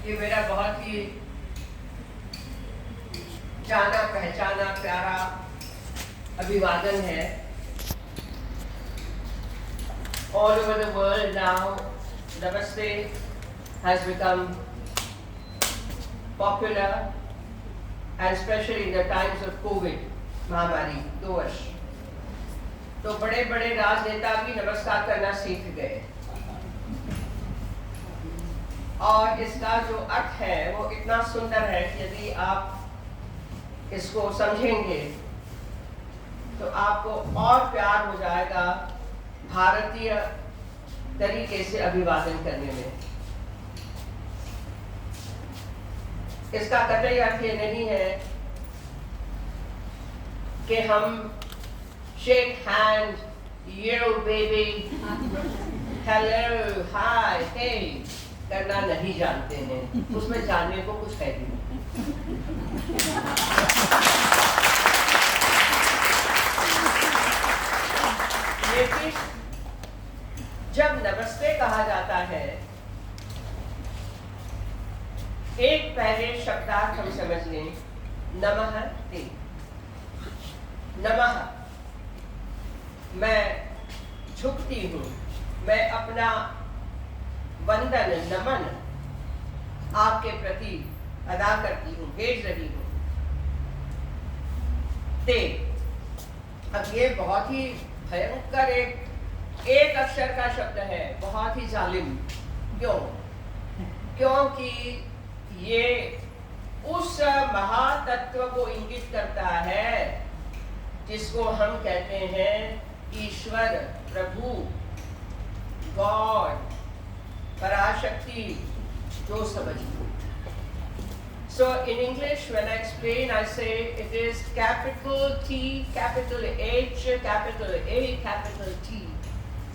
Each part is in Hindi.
ये मेरा बहुत ही जाना पहचाना प्यारा अभिवादन है। All over the world now, Namaste has become popular, and especially in the times of COVID महामारी 2 वर्ष, तो बड़े बड़े राजनेता भी नमस्कार करना सीख गए। और इसका जो अर्थ है वो इतना सुंदर है कि यदि आप इसको समझेंगे तो आपको और प्यार हो जाएगा भारतीय तरीके से अभिवादन करने में। इसका कतई अर्थ ये नहीं है कि हम shake hand, yo baby, hello, hi, hey करना नहीं जानते हैं, उसमें जानने को कुछ है ही नहीं। लेकिन जब नमस्ते कहा जाता है, एक पहले शब्दार्थ हम समझ लें, नमः ते। नमः, मैं झुकती हूँ, मैं अपना वंदन, नमन आपके प्रति अदा करती हूँ, भेज रही हूँ। ते, अब ये बहुत ही भयंकर एक अक्षर का शब्द है, बहुत ही जालिम। क्यों? क्योंकि ये उस महातत्व को इंगित करता है जिसको हम कहते हैं ईश्वर, प्रभु, गॉड, पराशक्ति, जो समझिए। So in English, when I explain, I say it is capital T, capital H, capital A, capital T,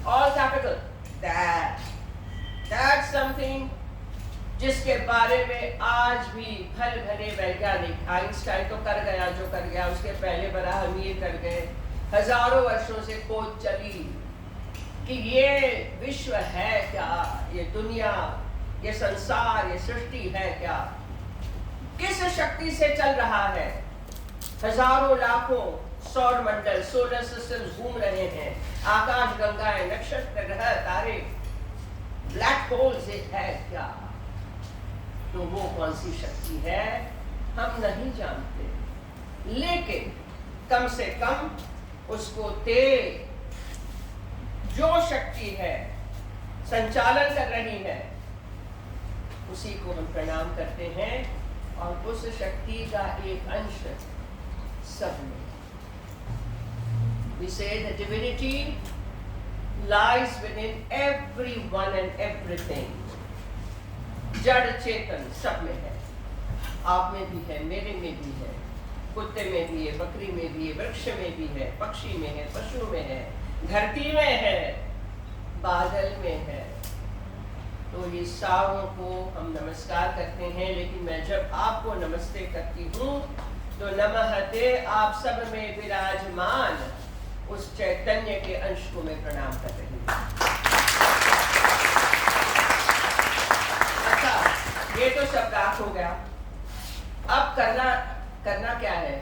all capital. That's something जिसके बारे में आज भी भले भले वैज्ञानिक, आइंस्टाइन तो कर गया जो कर गया, उसके पहले बराहमीर कर गए, हजारों वर्षों से खोज चली कि ये विश्व है क्या, ये दुनिया, ये संसार, ये सृष्टि है क्या, किस शक्ति से चल रहा है। हजारों लाखों सौर मंडल, सोलर सिस्टम घूम रहे हैं, आकाश गंगाएं, नक्षत्र, ग्रह, तारे, ब्लैक होल से है क्या, तो वो कौन सी शक्ति है हम नहीं जानते। लेकिन कम से कम उसको तेज जो शक्ति है संचालन कर रही है, उसी को हम प्रणाम करते हैं। और उस शक्ति का एक अंश सब में। We say the divinity lies within everyone and everything. जड़ चेतन सब में है, आप में भी है, मेरे में भी है, कुत्ते में भी है, बकरी में भी है, वृक्ष में भी है, पक्षी में है, पशु में है, धरती में है, बादल में है। तो ये सारों को हम नमस्कार करते हैं। लेकिन मैं जब आपको नमस्ते करती हूँ तो नमस्ते आप सब में विराजमान उस चैतन्य के अंश को मैं प्रणाम कर रही हूँ। अच्छा, ये तो शब्दार्थ हो गया। अब करना क्या है?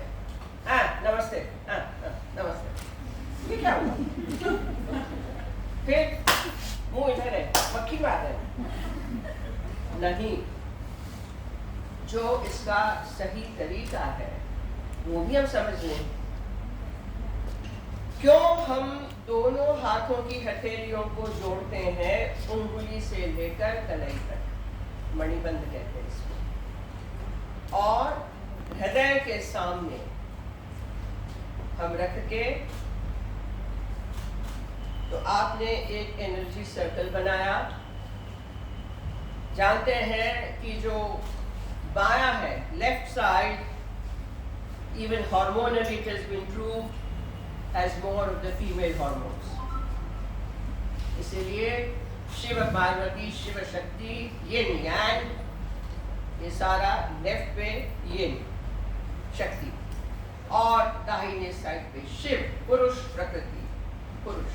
हाँ, नमस्ते, हाँ, नमस्ते, ये क्या हुआ? फिर मुंह इधर है, मक्खी बात है नहीं। जो इसका सही तरीका है वो भी हम समझ लें। क्यों हम दोनों हाथों की हथेलियों को जोड़ते हैं उंगली से लेकर कलाई तक, मणिबंध कहते हैं इसको, और हृदय के सामने हम रख के, तो आपने एक एनर्जी सर्कल बनाया। जानते हैं कि जो बायां है, left side, even hormonally it has been proved has more of the female hormones. इसलिए शिव पार्वती, शिव शक्ति, यिन यांग, ये सारा लेफ्ट पे यिन शक्ति, और दाहिने साइड पे शिव पुरुष, प्रकृति पुरुष।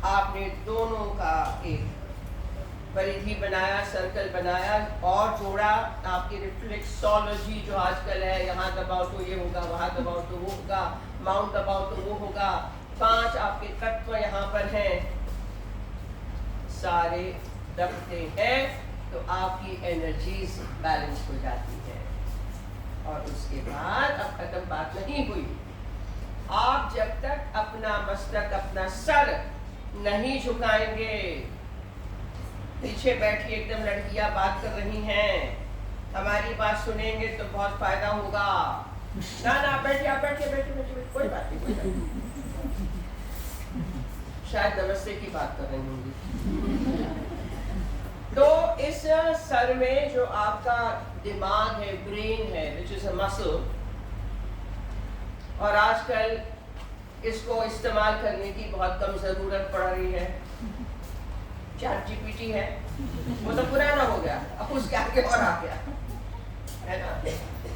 आपने दोनों का एक परिधि बनाया, सर्कल बनाया और जोड़ा। आपकी रिफ्लेक्सोलॉजी जो आजकल है, यहाँ दबाओ तो ये होगा, वहाँ दबाओ तो वो होगा, माउंट दबाओ तो वो होगा। 5 आपके तत्व यहाँ पर हैं, सारे दबते हैं तो आपकी एनर्जीज बैलेंस हो जाती है। और उसके बाद अब खत्म बात नहीं हुई। आप जब तक अपना मस्तक, अपना सर नहीं झुकाएंगे, पीछे बैठी एकदम लड़कियां बात कर रही हैं, हमारी बात सुनेंगे तो बहुत फायदा होगा। ना ना बैठिए, आप बैठिए बैठिए बैठिए, कोई बात नहीं, कोई बात नहीं। शायद नमस्ते की बात कर रही होंगी। तो इस सर में जो आपका दिमाग है, ब्रेन है, विच इज अ मसल, और आजकल इसको इस्तेमाल करने की बहुत कम जरूरत पड़ रही है। चैट जीपीटी है, वो तो पुराना हो गया, अब उसके आगे और आ गया है ना।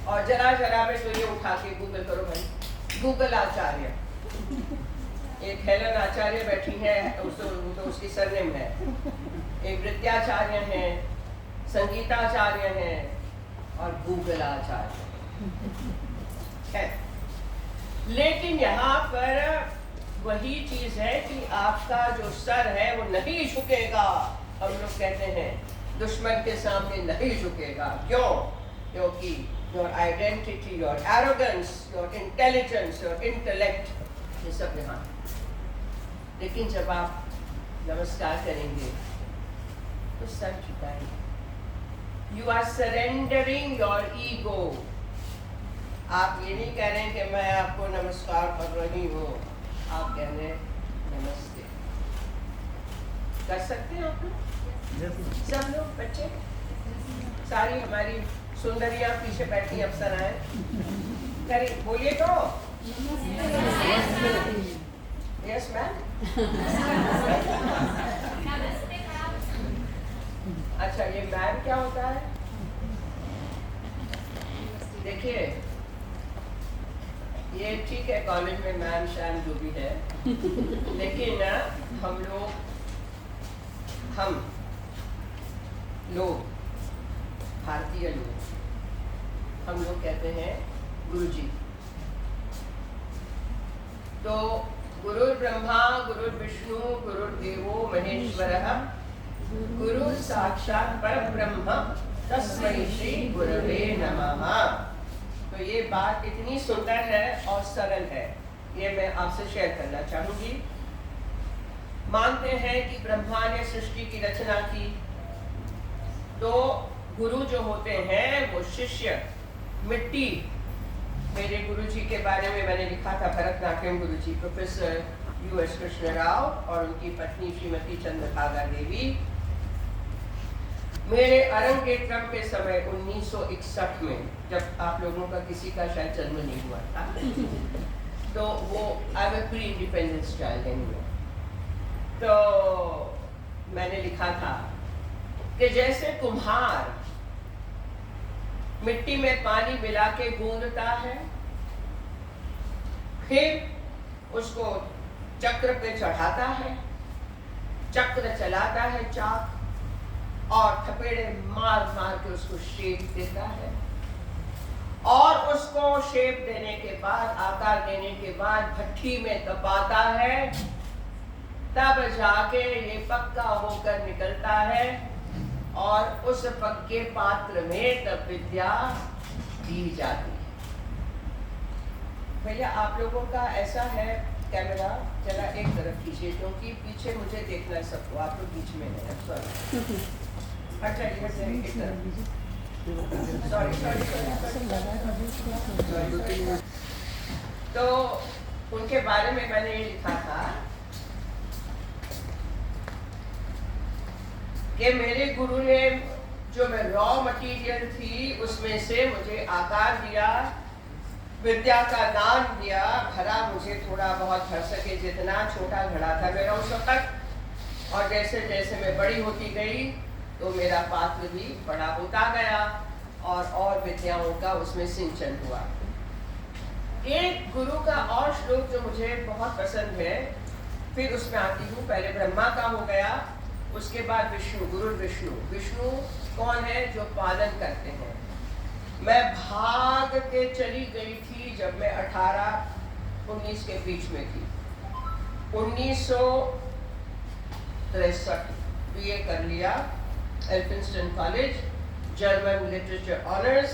और जरा जरा में तो ये उठा के गूगल करो भाई, गूगल आचार्य, एक हेलन आचार्य बैठी है, तो उसकी सरनेम है। एक वृत्याचार्य हैं, संगीताचार्य हैं और गूगल आचार्य है। लेकिन यहाँ पर वही चीज है कि आपका जो सर है वो नहीं झुकेगा। हम लोग कहते हैं दुश्मन के सामने नहीं झुकेगा। क्यों? क्योंकि your identity, your arrogance, your intelligence, your intellect, ये सब यहाँ। लेकिन जब आप नमस्कार करेंगे तो सर झुकाएंगे। You are surrendering your ego. आप ये नहीं कह रहे हैं कि मैं आपको नमस्कार कर रही हूँ, आप कह रहे हैं नमस्ते। कर सकते हैं आप लोग, सब लोग, बच्चे, सारी हमारी सुंदरियां पीछे बैठी अप्सराएं, करिए, बोलिए तो। Yes ma'am. अच्छा, ये मैम क्या होता है? देखिए, ये ठीक है, कॉलेज में मैम शैम जो भी है, लेकिन हम लोग भारतीय लोग, हम लोग कहते हैं गुरुजी। तो गुरु ब्रह्मा, गुरु विष्णु, गुरु देवो महेश्वरः, गुरु साक्षात परब्रह्म, तस्मै श्री गुरवे नमः। तो ये बात इतनी सुंदर है और सरल है, ये मैं आपसे शेयर करना चाहूंगी। मानते हैं कि ब्रह्मा ने सृष्टि की रचना की, तो गुरु जो होते हैं वो शिष्य, मिट्टी। मेरे गुरुजी के बारे में मैंने लिखा था, भरतनाट्यम गुरुजी प्रोफेसर US कृष्ण राव और उनकी पत्नी श्रीमती चंद्रभागा देवी। मेरे अरंगेट्रम के समय 1961 में, जब आप लोगों का किसी का शायद जन्म नहीं हुआ था, तो वो I am pre independence child anyway. तो मैंने लिखा था कि जैसे कुम्हार मिट्टी में पानी मिला के गूंदता है, फिर उसको चक्र पे चढ़ाता है, चक्र चलाता है चाक, और थपेड़े मार मार के उसको शेप देता है, और उसको शेप देने के बाद, आकार देने के बाद भट्ठी में दबाता है, तब जाके ये पक्का होकर निकलता है, और उस पक्के पात्र में तब विद्या दी जाती है। भैया आप लोगों का ऐसा है, कैमरा जरा एक तरफ कीजिए, क्योंकि पीछे मुझे देखना है सबको, आप लोग बीच में हैं। सॉरी, अच्छा इधर से एक तरफ, सॉरी सॉरी। तो उनके बारे में मैंने ये लिखा था कि मेरे गुरु ने जो मैं रॉ मटेरियल थी उसमें से मुझे आकार दिया, विद्या का दान दिया, भरा मुझे थोड़ा बहुत भर सके जितना, छोटा घड़ा था मेरा उस वक्त। और जैसे जैसे मैं बड़ी होती गई तो मेरा पात्र भी बड़ा होता गया और विद्याओं का उसमें सिंचन हुआ। एक गुरु का और श्लोक जो मुझे बहुत पसंद है, फिर उसमें आती हूँ, पहले ब्रह्मा का हो गया, उसके बाद विष्णु, गुरु विष्णु। विष्णु कौन है? जो पालन करते हैं। मैं भाग के चली गई थी जब मैं 18-19 के बीच में थी। 1963 बीए कर लिया Elphinstone college, German literature honours.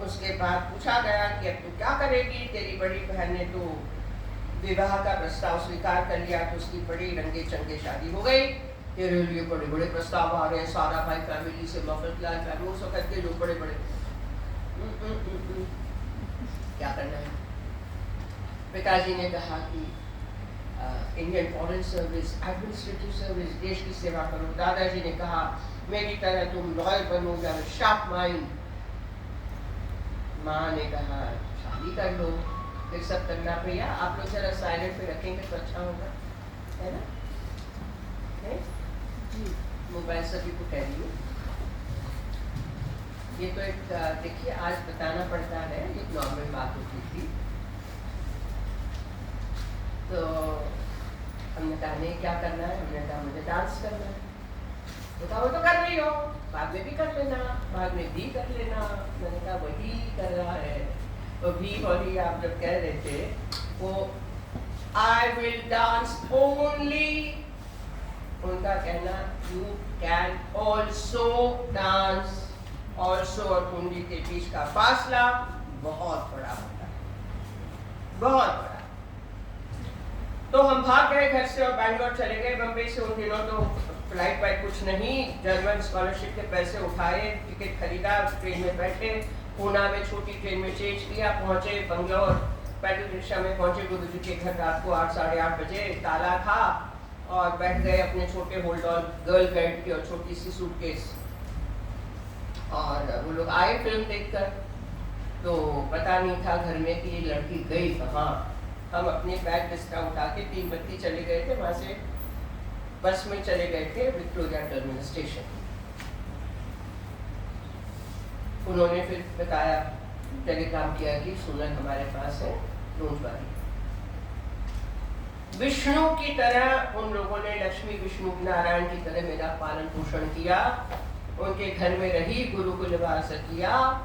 उसके बाद पूछा गया कि अब तू क्या करेगी? तेरी बड़ी बहन ने तो विवाह का प्रस्ताव स्वीकार कर लिया, तो उसकी बड़ी रंगे चंगे शादी हो गई। तेरे लिए बड़े बड़े प्रस्ताव आ रहे हैं, सारा भाई फैमिली से, मफतलाल फैमिली, उस वक्त के जो बड़े बड़े क्या करना है? पिताजी ने कहा कि Indian foreign service, administrative service, देश की सेवा करो। दादाजी ने कहा मेरी तरह तुम लॉयर बनोगे, शार्प माइंड। माँ ने कहा शादी कर लो, फिर सब करना। भैया आप लोग जरा साइलेंट पे रखेंगे तो अच्छा होगा, है ना? मोबाइल सभी को कह रही हूँ। ये तो एक देखिए, आज बताना पड़ता है, एक नॉर्मल बात होती थी। तो हमने कहा नहीं क्या करना है? हमने कहा मुझे डांस करना है। तो कहा वो तो कर रही हो, बाद में भी कर लेना, बाद में भी कर लेना। मैंने कहा वही कर रहा है। तो भी वाली आप जब कह रहे थे वो आई विल डांस ओनली, उनका कहना you can also dance. Also और ओनली के बीच का फासला बहुत बड़ा होता है, बहुत बड़ा। तो हम भाग गए घर से और बैंगलोर चले गए। बम्बई से उन दिनों तो फ्लाइट वाइट कुछ नहीं, जर्मन स्कॉलरशिप के पैसे उठाए, टिकट खरीदा, ट्रेन में बैठे, पूना में छोटी ट्रेन में चेंज किया, पहुंचे बंगलोर, पैदल रिक्शा में पहुंचे गुरुजी के घर रात को 8-8:30 बजे। ताला था और बैठ गए अपने छोटे होल्ड ऑन गर्ल गाइड की और छोटी सी सूटकेस। और वो लोग आए फिल्म देखकर, तो पता नहीं था घर में कि ये लड़की गई कहाँ। हम अपने बैग बिस्तर उठा के 3 बत्ती चले गए थे, वहाँ से बस में चले गए थे विक्टोरिया टर्मिनल स्टेशन। उन्होंने फिर बताया, टेलीग्राम किया कि सुनन हमारे पास है नोटबारी। विष्णु की तरह उन लोगों ने लक्ष्मी विष्णु नारायण की तरह मेरा पालन पोषण किया, उनके घर में रही, गुरु को लिबास किया।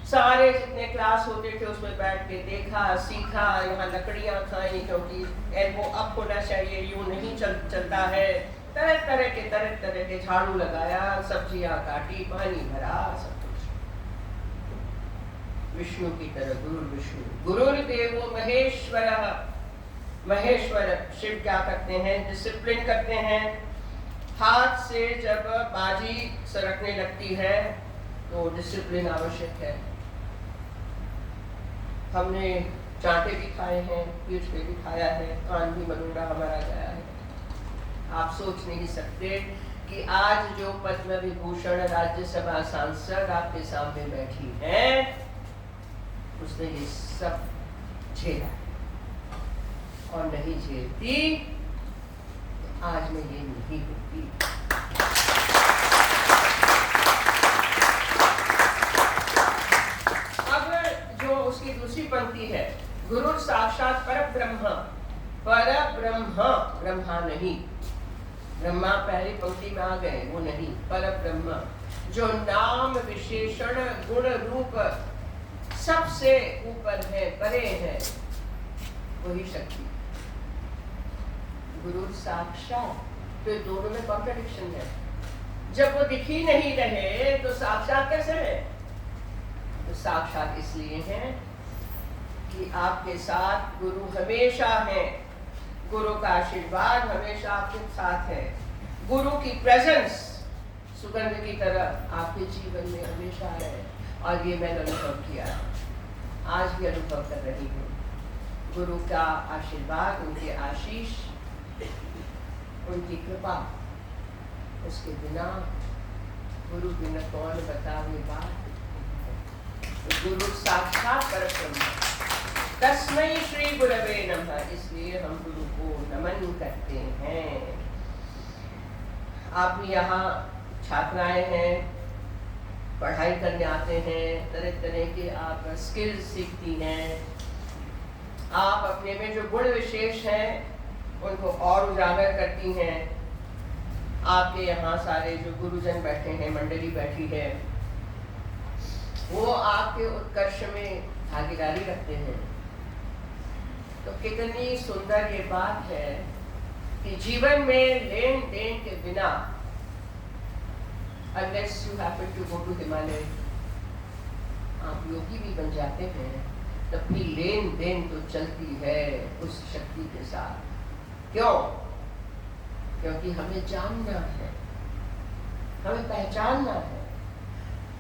सारे जितने क्लास होते थे उसमें बैठ के देखा, सीखा। यहाँ लकड़ियाँ खाई क्योंकि एल्बो अप होना चाहिए, यूं नहीं चलता है। तरह तरह के झाड़ू लगाया, सब्जियाँ काटी, पानी भरा, सब कुछ। विष्णु की तरह गुरु विष्णु। गुरुर्देवो महेश्वर। महेश्वर शिव क्या करते हैं? डिसिप्लिन करते हैं। हाथ से जब बाजी सरकने लगती है तो डिसिप्लिन आवश्यक है। हमने चांटे भी खाए हैं, पीठ पे भी खाया है, कान भी मरोड़ा हमारा गया है। आप सोच नहीं सकते कि आज जो पद्म विभूषण राज्यसभा सांसद आपके सामने बैठी है, उसने ये सब झेला और नहीं झेलती आज मैं ये नहीं होती। अब जो उसकी दूसरी पंक्ति है, गुरु साक्षात परब्रह्म। परब्रह्म, ब्रह्मा नहीं, ब्रह्मा पहली पंक्ति में आ गए, वो नहीं, परब्रह्म जो नाम विशेषण गुण रूप सबसे ऊपर है, परे है, वही शक्ति। गुरु साक्षात, तो दोनों में कॉन्ट्रडिक्शन है। जब वो दिख ही नहीं रहे तो साक्षात कैसे है? तो साक्षात इसलिए है कि आपके साथ गुरु हमेशा है, गुरु का आशीर्वाद हमेशा आपके साथ है, गुरु की प्रेजेंस सुगंध की तरह आपके जीवन में हमेशा है। और ये मैंने अनुभव किया, आज भी अनुभव कर रही हूँ। गुरु का आशीर्वाद, उनके आशीष, उनकी कृपा, उसके बिना, गुरु बिना कौन बतावे बात। तो गुरु साक्षात परब्रह्म, तस्मै श्री गुरवे नमः। इसलिए हम गुरु को नमन करते हैं। आप भी यहाँ छात्राएं हैं, पढ़ाई करने आते हैं, तरह तरह के आप स्किल्स सीखती हैं। आप अपने में जो गुण विशेष हैं उनको और उजागर करती हैं। आपके यहाँ सारे जो गुरुजन बैठे हैं, मंडली बैठी है, वो आपके उत्कर्ष में भागीदारी रखते हैं। तो कितनी सुंदर ये बात है कि जीवन में लेन देन के बिना, unless you happen to go to Himalaya, आप योगी भी बन जाते हैं, तब भी लेन देन तो चलती है उस शक्ति के साथ। क्यों? क्योंकि हमें जानना है, हमें पहचानना है,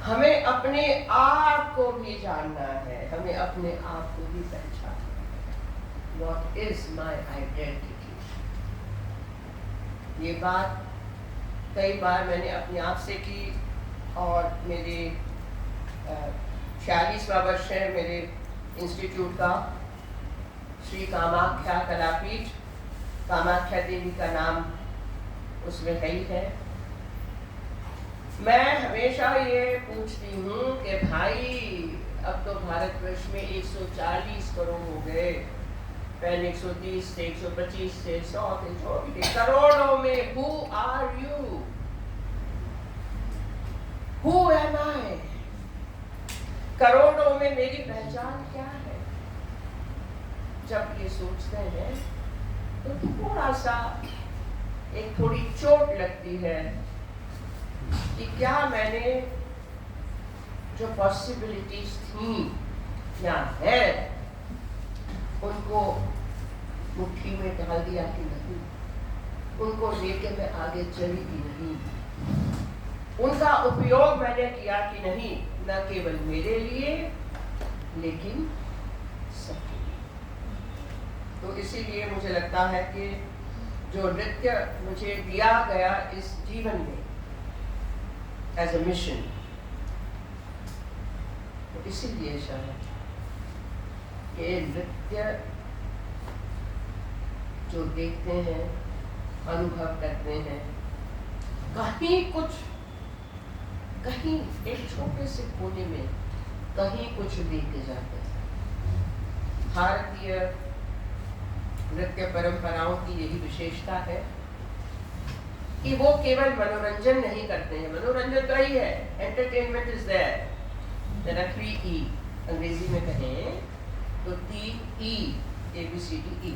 हमें अपने आप को भी जानना है, हमें अपने आप को भी पहचानना है। What is my identity? ये बात कई बार मैंने अपने आप से की, और मेरे 46वां वर्ष है मेरे इंस्टीट्यूट का, श्री कामाख्या कलापीठ, कामाख्या देवी का नाम उसमें है ही है। मैं हमेशा ये पूछती हूँ कि भाई अब तो भारतवर्ष में 140 करोड़ हो गए, पहले 130 थे, 125 थे, 100 थे, जो भी थे, करोड़ों में who are you? Who am I? करोड़ों में मेरी पहचान क्या है? जब ये सोचते हैं तो थोड़ा सा एक थोड़ी चोट लगती है कि क्या मैंने जो पॉसिबिलिटीज थी या है उनको मुट्ठी में डाल दिया कि नहीं, उनको लेके मैं आगे चली कि नहीं, उनका उपयोग मैंने किया कि नहीं, न केवल मेरे लिए लेकिन सबके लिए। तो इसीलिए मुझे लगता है कि जो नृत्य मुझे दिया गया इस जीवन में एज अ मिशन, तो इसीलिए शायद कि नृत्य जो देखते हैं, अनुभव करते हैं, कहीं एक छोटे से कोने में कहीं कुछ लेके जाते हैं। भारतीय नृत्य परंपराओं की यही विशेषता है कि वो केवल मनोरंजन नहीं करते हैं, मनोरंजन तो ही है, entertainment is there. There are 3 E, Angrezi में कहें तो 3 E, ABCDE,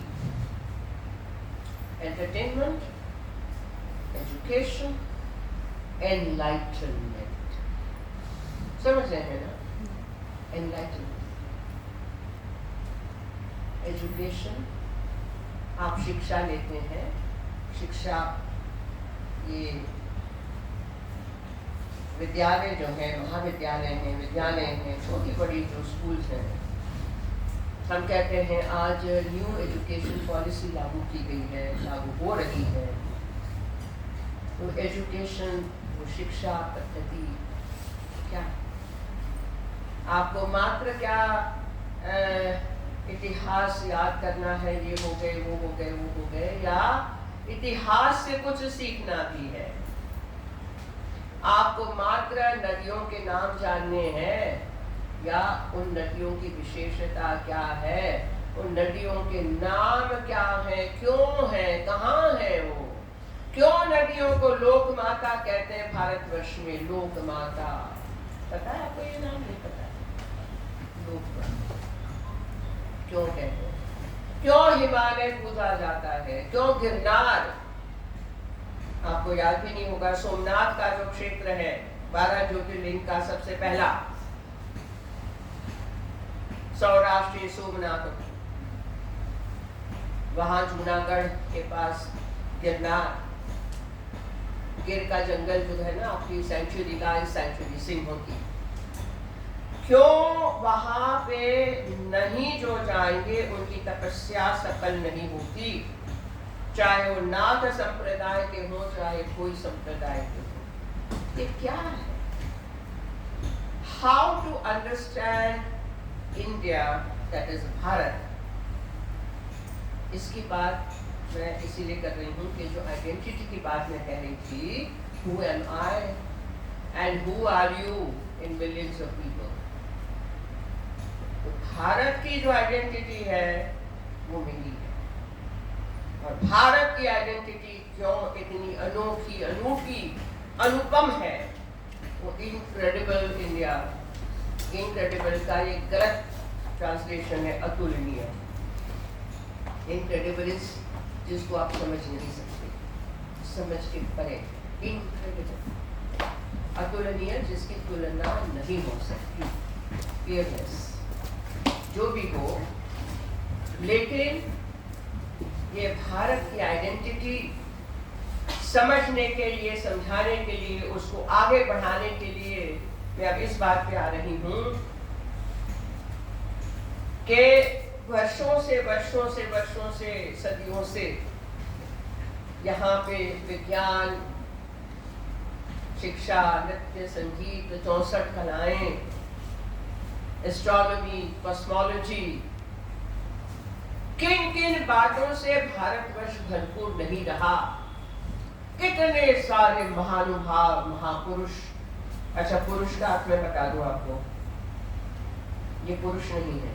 entertainment, education, enlightenment. समझ रहे हैं ना? एनलाइटनमेंट, एजुकेशन, आप शिक्षा लेते हैं, शिक्षा ये विद्यालय जो है, महाविद्यालय हैं, विद्यालय हैं, छोटी बड़ी जो स्कूल्स हैं, हम कहते हैं आज न्यू एजुकेशन पॉलिसी लागू की गई है, लागू हो रही है। तो एजुकेशन, वो शिक्षा पद्धति क्या, आपको मात्र क्या इतिहास याद करना है, ये हो गए, वो हो गए, वो हो गए, या इतिहास से कुछ सीखना भी है? आपको मात्र नदियों के नाम जानने हैं, या उन नदियों की विशेषता क्या है, उन नदियों के नाम क्या है, क्यों है, कहाँ है वो, क्यों नदियों को लोक माता कहते हैं भारतवर्ष में? लोक माता पता है आपको? ये नाम नहीं पता? लोक माता क्यों कहते हैं? क्यों हिमालय पूजा जाता है? क्यों गिरनार? आपको याद भी नहीं होगा, सोमनाथ का जो क्षेत्र है 12 ज्योतिर्लिंग का सबसे पहला, सौराष्ट्र सोमनाथ, वहां जूनागढ़ के पास गिरनार, गिर का जंगल जो है ना, आपकी सेंचुरी, लाइफ सेंचुरी सिंहों की, क्यों वहां पे नहीं जो जाएंगे उनकी तपस्या सफल नहीं होती, चाहे वो नाथ संप्रदाय के हो, चाहे कोई संप्रदाय के हो। ये क्या है? How to understand India, that is Bharat. इसकी बात मैं इसीलिए कर रही हूँ कि जो आइडेंटिटी की बात मैं कह रही थी, who am I and who are you in millions of people। तो भारत की जो आइडेंटिटी है वो मेरी है, और भारत की आइडेंटिटी क्यों इतनी अनोखी अनूठी अनुपम है, वो इनक्रेडिबल इंडिया, इनक्रेडिबल का ये गलत ट्रांसलेशन है अतुलनीय। इनक्रेडिबल जिसको आप समझ नहीं सकते, समझ के परे, इनक्रेडिबल। अतुलनीय जिसकी तुलना नहीं हो सकती, फियरलेस, जो भी हो। लेकिन ये भारत की आइडेंटिटी समझने के लिए, समझाने के लिए, उसको आगे बढ़ाने के लिए मैं अब इस बात पे आ रही हूँ कि वर्षों से सदियों से यहाँ पे विज्ञान, शिक्षा, नृत्य, संगीत, 64 कलाएं, एस्ट्रोनॉमी, कॉस्मोलॉजी, किन किन बातों से भारतवर्ष भरपूर नहीं रहा। कितने सारे महानुभाव, महापुरुष। अच्छा, पुरुष का अर्थ मैं बता दूं आपको, ये पुरुष नहीं है।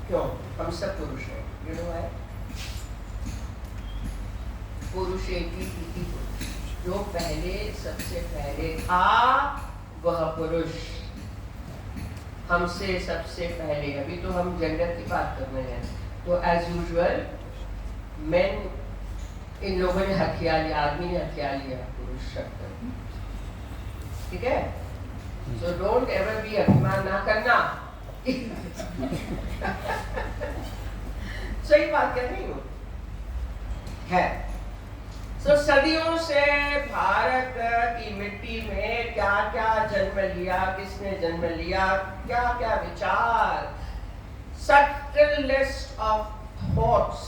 क्यों? हम सब पुरुष हैं। You know why? पुरुष एक ही पुरुष, जो पहले, सबसे पहले था वह पुरुष, हमसे सबसे पहले। अभी तो हम जेंडर की बात कर रहे हैं, तो एज यूजुअल मेन, इन लोगों ने हथिया लिया, आदमी ने हथिया लिया पुरुष शब्द, ठीक है? सो डोंट एवर बी, अभिमान ना करना। सही बात कर रही हूँ है। सो सदियों से भारत की मिट्टी में क्या क्या जन्म लिया, किसने जन्म लिया, क्या क्या विचार, सटल लिस्ट ऑफ थॉट्स,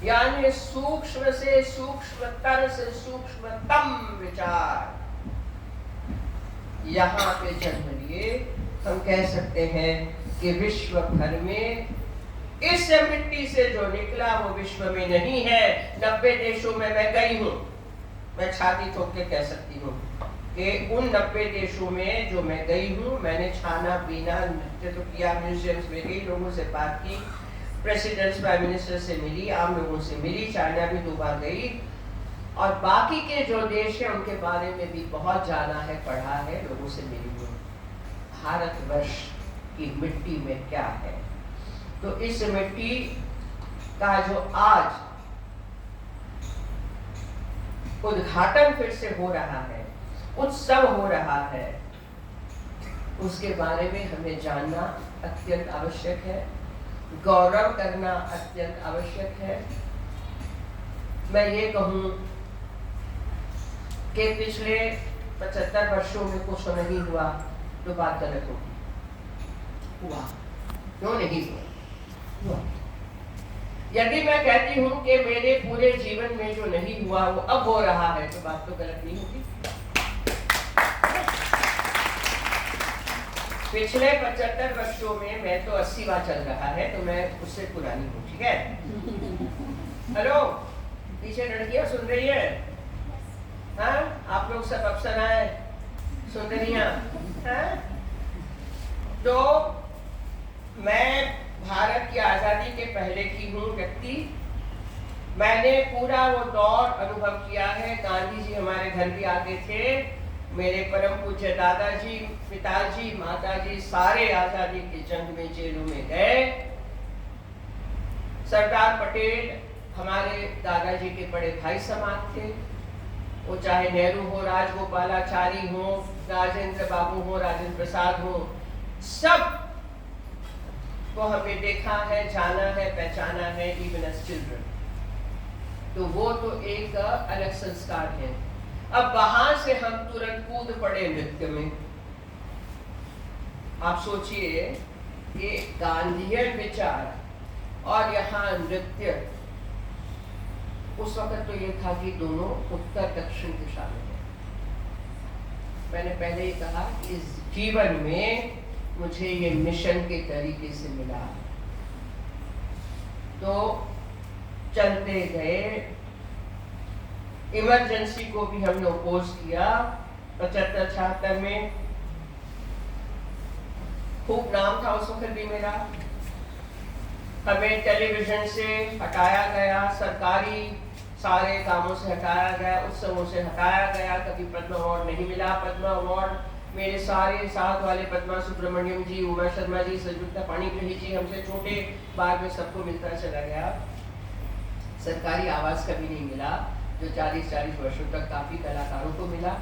यानी सूक्ष्म से सूक्ष्मतर से सूक्ष्मतम विचार यहाँ पे जन्म लिए। हम कह सकते हैं कि विश्व भर में इस मिट्टी से जो निकला वो विश्व में नहीं है। 90 देशों में मैं गई हूँ, मैं छाती ठोक के कह सकती हूँ कि उन 90 देशों में जो मैं गई हूँ, मैंने खाना पीना, नृत्य तो किया, म्यूजियम्स में गई, लोगों से बात की, प्रेसिडेंट्स, प्राइम मिनिस्टर से मिली, आम लोगों से मिली, चाइना भी 2 बार गई, और बाकी के जो देश हैं उनके बारे में भी बहुत जाना है, पढ़ा है, लोगों से मिली हूँ। भारतवर्ष की मिट्टी में क्या है, तो इस मिट्टी का जो आज उद्घाटन फिर से हो रहा है, उत्सव हो रहा है, उसके बारे में हमें जानना अत्यंत आवश्यक है, गौरव करना अत्यंत आवश्यक है। मैं ये कहूँ कि पिछले 75 वर्षों में कुछ नहीं हुआ तो बात गलत होगी। हुआ, क्यों नहीं हुआ? यदि मैं कहती हूँ कि मेरे पूरे जीवन में जो नहीं हुआ वो अब हो रहा है, तो बात तो गलत नहीं होगी। पिछले 75 वर्षों में, मैं तो 80 बार चल रहा है, तो मैं उससे पुरानी हूँ, ठीक है? हेलो, पीछे लड़कियां सुन रही है? हाँ, आप लोग सब अफसर आए, सुन रही हैं? तो मैं भारत की आज़ादी के पहले की हूँ व्यक्ति। मैंने पूरा वो दौर अनुभव किया है। गांधी जी हमारे घर भी आते थे, मेरे परम पूज्य दादाजी, पिताजी, माताजी सारे आज़ादी की जंग में जेलों में गए। सरदार पटेल हमारे दादाजी के बड़े भाई समान थे, वो चाहे नेहरू हो, राजगोपालाचारी हो, राजेंद्र बाबू हो, राजेंद्र प्रसाद हो, सब को हमने देखा है, जाना है, पहचाना है, इवन एज चिल्ड्रन। तो वो तो एक अलग संस्कार है। अब वहां से हम तुरंत कूद पड़े नृत्य में। आप सोचिए कि गांधीयन विचार और यहाँ नृत्य, उस वक्त तो ये था कि दोनों उत्तर दक्षिण दिशा में है। मैंने पहले ही कहा कि इस जीवन में मुझे ये मिशन के तरीके से मिला, तो चलते गए। इमरजेंसी को भी हमने अपोज किया 75-76 में, खूब नाम था उस वक्त भी मेरा। हमें टेलीविजन से हटाया गया, सरकारी सारे कामों से हटाया गया, उत्सवों से हटाया गया। कभी पद्म अवार्ड नहीं मिला। पद्म अवार्ड मेरे सारे साथ वाले पद्मा सुब्रमण्यम जी, उमा शर्मा जी, संयुक्ता पाणिग्रही जी, हमसे छोटे बाद में सबको मिलता चला गया। सरकारी आवास कभी नहीं मिला, जो 40-40 वर्षों तक काफी कलाकारों को मिला।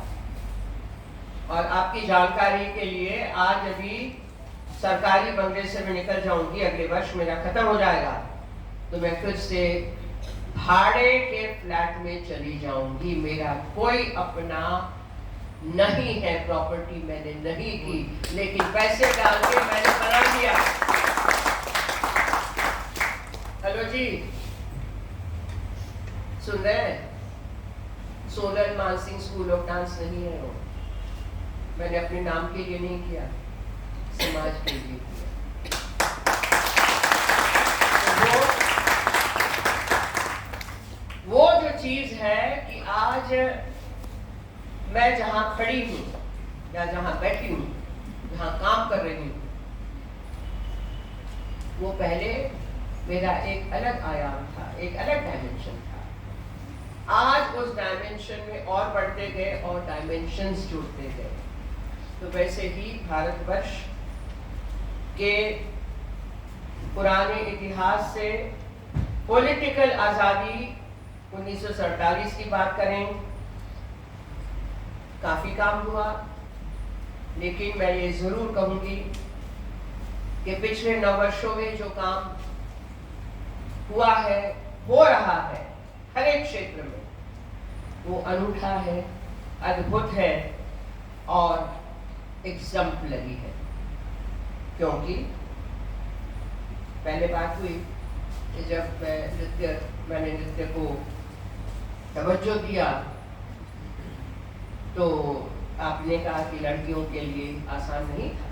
और आपकी जानकारी के लिए आज अभी सरकारी बंगले से मैं निकल जाऊंगी, अगले वर्ष मेरा खत्म हो जाएगा, तो मैं फिर से भाड़े के फ्लैट में चली जाऊंगी। मेरा कोई अपना नहीं है, प्रॉपर्टी मैंने नहीं की, लेकिन पैसे डाल के मैंने बना दिया। हेलो जी, सुन रहे हैं? Solan Mansingh school of dance नहीं है वो, मैंने अपने नाम के लिए नहीं किया, समाज के लिए किया। वो जो चीज है कि आज मैं जहां खड़ी हूं या जहां बैठी हूं, जहां काम कर रही हूं, वो पहले मेरा एक अलग आयाम था, एक अलग डायमेंशन था। आज उस डायमेंशन में और बढ़ते गए और डायमेंशंस जुड़ते गए। तो वैसे ही भारतवर्ष के पुराने इतिहास से पॉलिटिकल आजादी 1947 की बात करें, काफी काम हुआ, लेकिन मैं ये जरूर कहूंगी कि पिछले 9 वर्षों में जो काम हुआ है, हो रहा है हर एक क्षेत्र में, वो अनूठा है, अद्भुत है और एग्जाम्पलरी है। क्योंकि पहले बात हुई कि जब मैंने नृत्य को तवज्जो दिया, तो आपने कहा कि लड़कियों के लिए आसान नहीं था।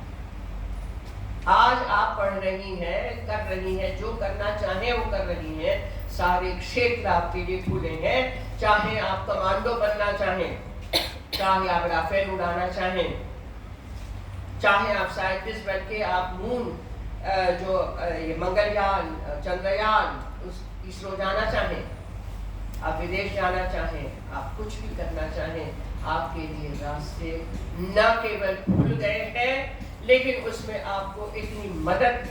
आज आप पढ़ रही हैं, कर रही हैं, जो करना चाहें वो कर रही हैं, सारे क्षेत्र आपके लिए खुले हैं। चाहे आप कमांडो बनना चाहें, चाहे आप राफेल उड़ाना चाहें, चाहे आप साइंटिस्ट बन के आप मून जो ये मंगलयान, चंद्रयान, उस इसरो जाना चाहें, आप विदेश जाना चाहें, आप कुछ भी करना चाहें, आपके लिए रास्ते न केवल खुल गए हैं, लेकिन उसमें आपको इतनी मदद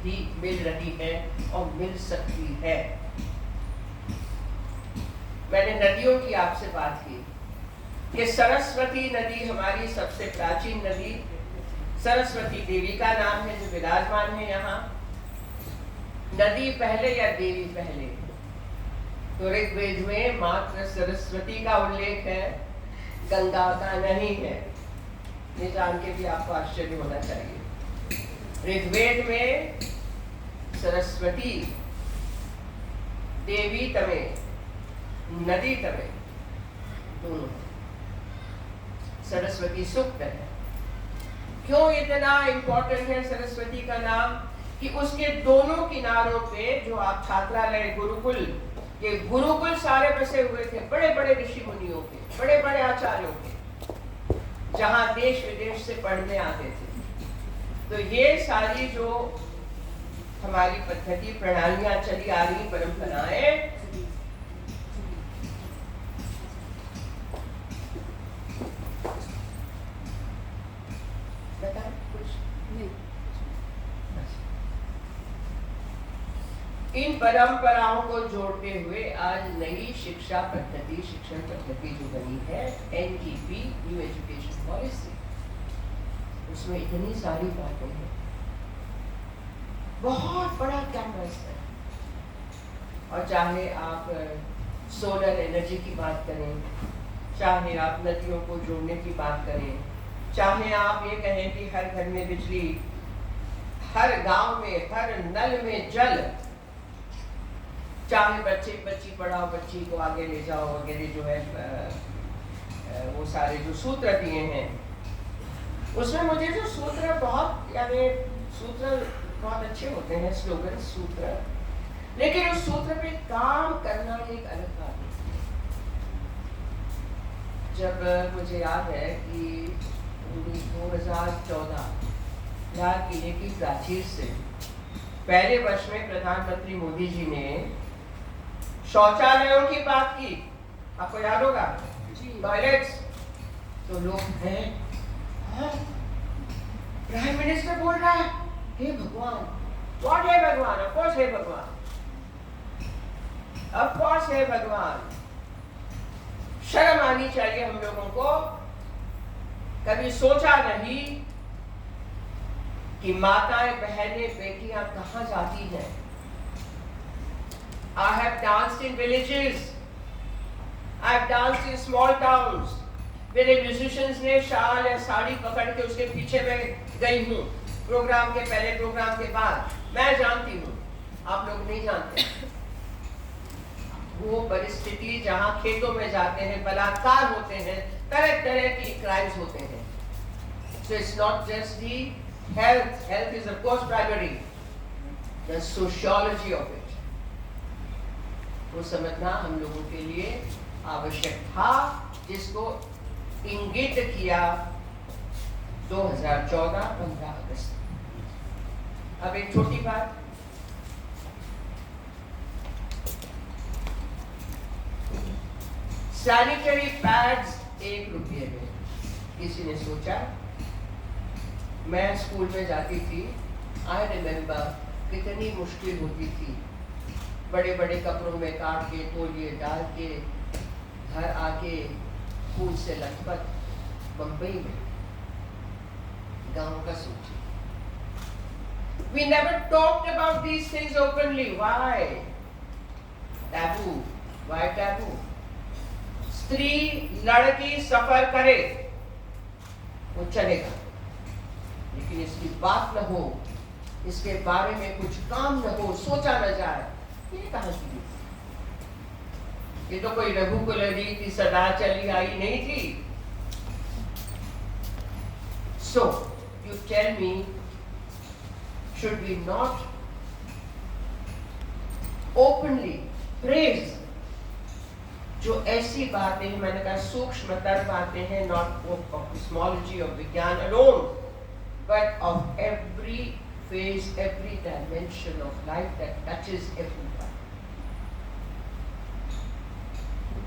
भी मिल रही है और मिल सकती है। मैंने नदियों की आपसे बात की कि सरस्वती नदी हमारी सबसे प्राचीन नदी, सरस्वती देवी का नाम है जो विराजमान है यहाँ। नदी पहले या देवी पहले? तो ऋग्वेद में मात्र सरस्वती का उल्लेख है, गंगा का नहीं है। ये जान के भी आपको आश्चर्य होना चाहिए। ऋग्वेद में सरस्वती देवी तमे, नदी तमे, दोनों। सरस्वती सूक्त है। क्यों इतना इंपॉर्टेंट है सरस्वती का नाम? कि उसके दोनों किनारों पे जो आप छात्रालय, गुरुकुल, ये गुरुकुल सारे बसे हुए थे, बड़े बड़े ऋषि मुनियों के, बड़े बड़े आचार्यों के, जहां देश विदेश से पढ़ने आते थे। तो ये सारी जो हमारी पद्धति, प्रणालियां चली आ रही, परंपराएं, इन परंपराओं को जोड़ते हुए आज नई शिक्षा पद्धति, शिक्षण पद्धति जो बनी है, एनईपी, न्यू एजुकेशन पॉलिसी, उसमें इतनी सारी बातें हैं, बहुत बड़ा कैंपस है। और चाहे आप सोलर एनर्जी की बात करें, चाहे आप नदियों को जोड़ने की बात करें, चाहे आप ये कहें कि हर घर में बिजली, हर गांव में, हर नल में जल, चाहे बच्ची पढ़ाओ, बच्ची को आगे ले जाओ वगैरह, जो है वो सारे जो सूत्र दिए हैं, उसमें मुझे जो सूत्र बहुत, यानी सूत्र बहुत अच्छे होते हैं, स्लोगन, सूत्र, लेकिन उस सूत्र पे काम करना एक अलग बात है। जब मुझे याद है कि 2014 लाल किले की प्राचीर से पहले वर्ष में प्रधानमंत्री मोदी जी ने शौचालयों की बात की, आपको याद होगा, टॉयलेट्स। तो लोग हैं, प्राइम मिनिस्टर बोल रहा है, हे भगवान, व्हाट है भगवान? ऑफ कोर्स है भगवान, ऑफ कोर्स है भगवान। शर्म आनी चाहिए हम लोगों को। कभी सोचा नहीं कि माताएं, बहनें, बेटियां कहां जाती हैं। I have danced in villages, I have danced in small towns। मेरे म्यूजिशियंस ने शाल या साड़ी पकड़ के उसके पीछे में गई हूँ, प्रोग्राम के पहले, प्रोग्राम के बाद। मैं जानती हूँ, आप लोग नहीं जानते। वो परिस्थिति जहाँ खेतों में जाते हैं, बलात्कार होते हैं, तरह तरह की क्राइम्स होते हैं। So it's not just the health. Health is of course primary. The sociology of it, वो समझना हम लोगों के लिए आवश्यक था, जिसको इंगित किया 2014 15 अगस्त। अब एक छोटी बात, सैनिटरी पैड्स 1 रुपये में। किसी ने सोचा, मैं स्कूल में जाती थी, आई रिमेम्बर कितनी मुश्किल होती थी, बड़े बड़े कपड़ों में काट के, तौलिए डाल के, घर आके फूल से लटपट, बम्बई में, गांव का सोचिए। We never talked about these things openly. Why? Taboo. Why taboo? स्त्री, लड़की सफर करे, वो चलेगा, लेकिन इसकी बात न हो, इसके बारे में कुछ काम न हो, सोचा न जाए, ये कहां की थी? ये तो कोई रघुकुल रीति सदा चली आई नहीं थी। So you tell me, should we not openly praise जो ऐसी बातें, मैंने कहा सूक्ष्मतर बातें हैं, not of cosmology of विज्ञान alone, but of every phase, every dimension of life that touches everyone।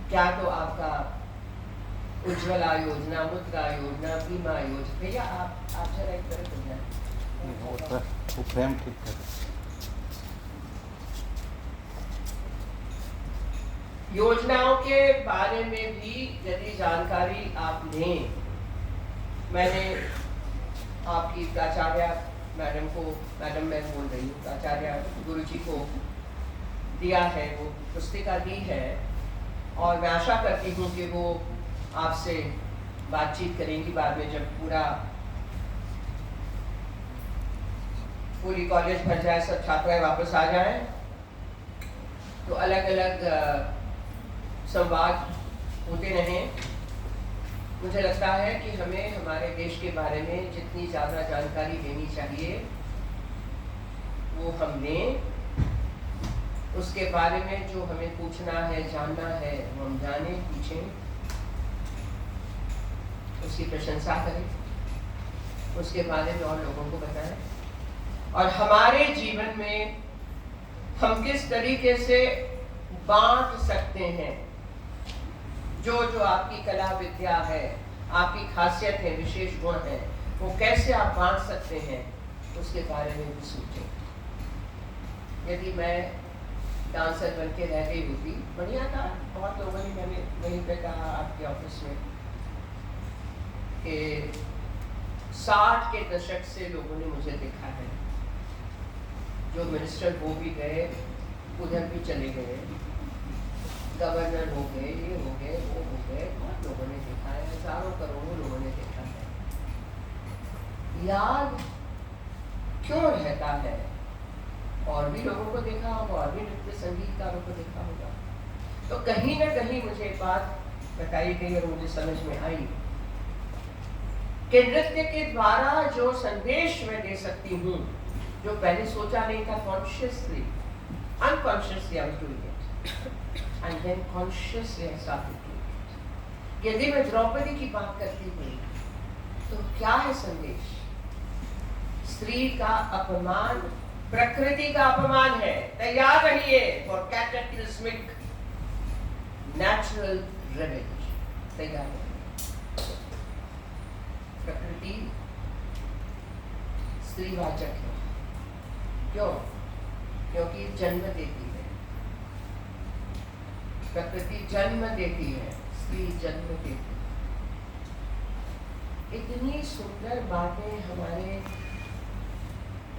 क्या तो आपका उज्ज्वला योजना, मुद्रा योजना, बीमा योजना, भैया आप जरा एक तरफ हो जाए, वो फ्रेम ठीक कर। योजनाओं के बारे में भी यदि जानकारी आप लें, मैंने आपकी प्राचार्य मैडम को, मैडम मैं बोल रही हूँ, प्राचार्य गुरुजी को दिया है, वो पुस्तिका दी है, और मैं आशा करती हूँ कि वो आपसे बातचीत करेंगी बाद में, जब पूरी कॉलेज भर जाए, सब छात्राएं वापस आ जाएं, तो अलग अलग संवाद होते रहें। मुझे लगता है कि हमें हमारे देश के बारे में जितनी ज़्यादा जानकारी देनी चाहिए वो हम लें, उसके बारे में जो हमें पूछना है, जानना है, वो हम जानें, पूछें, उसकी प्रशंसा करें, उसके बारे में और लोगों को बताएं, और हमारे जीवन में हम किस तरीके से बांट सकते हैं जो जो आपकी कला विद्या है, आपकी खासियत है, विशेष गुण है, वो कैसे आप बांट सकते हैं, उसके बारे में भी सोचें। यदि मैं डांसर बन के रह गई होती, बढ़िया था, बहुत लोगों ने मैंने वहीं पे कहा आपके ऑफिस में कि 60 के दशक से लोगों ने मुझे देखा है, जो मिनिस्टर हो भी गए, उधर भी चले गए, गवर्नर हो गए, ये हो गए, वो हो गए, बहुत लोगों ने देखा है, हजारों करोड़ों लोगों ने देखा है। याद क्यों रहता है? और भी लोगों को देखा होगा, और भी नृत्य संगीतकारों को देखा होगा। तो कहीं ना कहीं मुझे एक बात बताई गई और मुझे समझ में आई कि नृत्य के द्वारा जो संदेश मैं दे सकती हूँ, जो पहले सोचा नहीं था, consciously, unconsciously I was doing it, and then consciously I started doing it। यदि मैं द्रौपदी की बात करती हूँ, तो क्या है संदेश? स्त्री का अपमान प्रकृति का अपमान है। तैयार रहिए for cataclysmic नेचुरल रेवेंज तैयार है। प्रकृति स्त्रीवाचक है। क्यों? क्योंकि जन्म देती है। प्रकृति जन्म देती है, स्त्री जन्म देती है। इतनी सुंदर बातें हमारे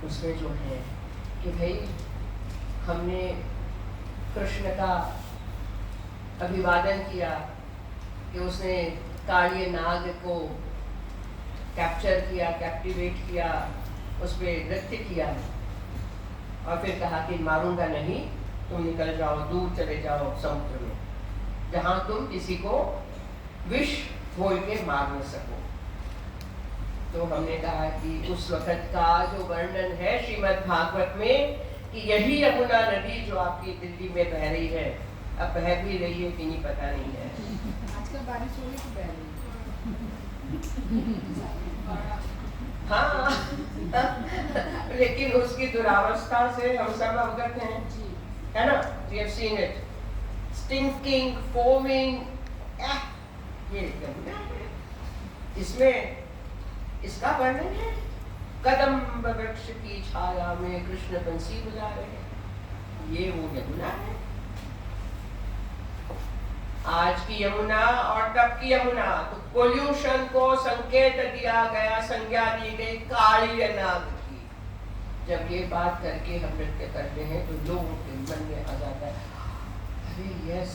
उसमें जो है कि भाई हमने कृष्ण का अभिवादन किया कि उसने कालिय नाग को कैप्चर किया, कैप्टिवेट किया, उस पर नृत्य किया और फिर कहा कि मारूंगा नहीं, तुम निकल जाओ, दूर चले जाओ समुद्र में, जहां तुम किसी को विष घोल के मार न सको। तो हमने कहा कि उस वक्त का जो वर्णन है श्रीमद् भागवत में कि यही यमुना नदी जो आपकी दिल्ली में बह रही है, अब बह भी रही है कि नहीं पता नहीं है। आजकल बारिश हो रही तो बह रही हाँ लेकिन उसकी दुरावस्था से हम सब अवगत हैं, है ना? We have seen it, stinking, foaming, ये यमुना है। इसमें इसका वर्णन है, कदम्ब वृक्ष की छाया में कृष्ण बंसी बजा रहे हैं, ये वो यमुना है। आज की यमुना और तब की यमुना, तो पोल्यूशन को संकेत दिया गया, संज्ञा दी गई काली नाग की। जब ये बात करके हम नृत्य करते हैं तो लोगों के मन में आ जाता है, अरे यस,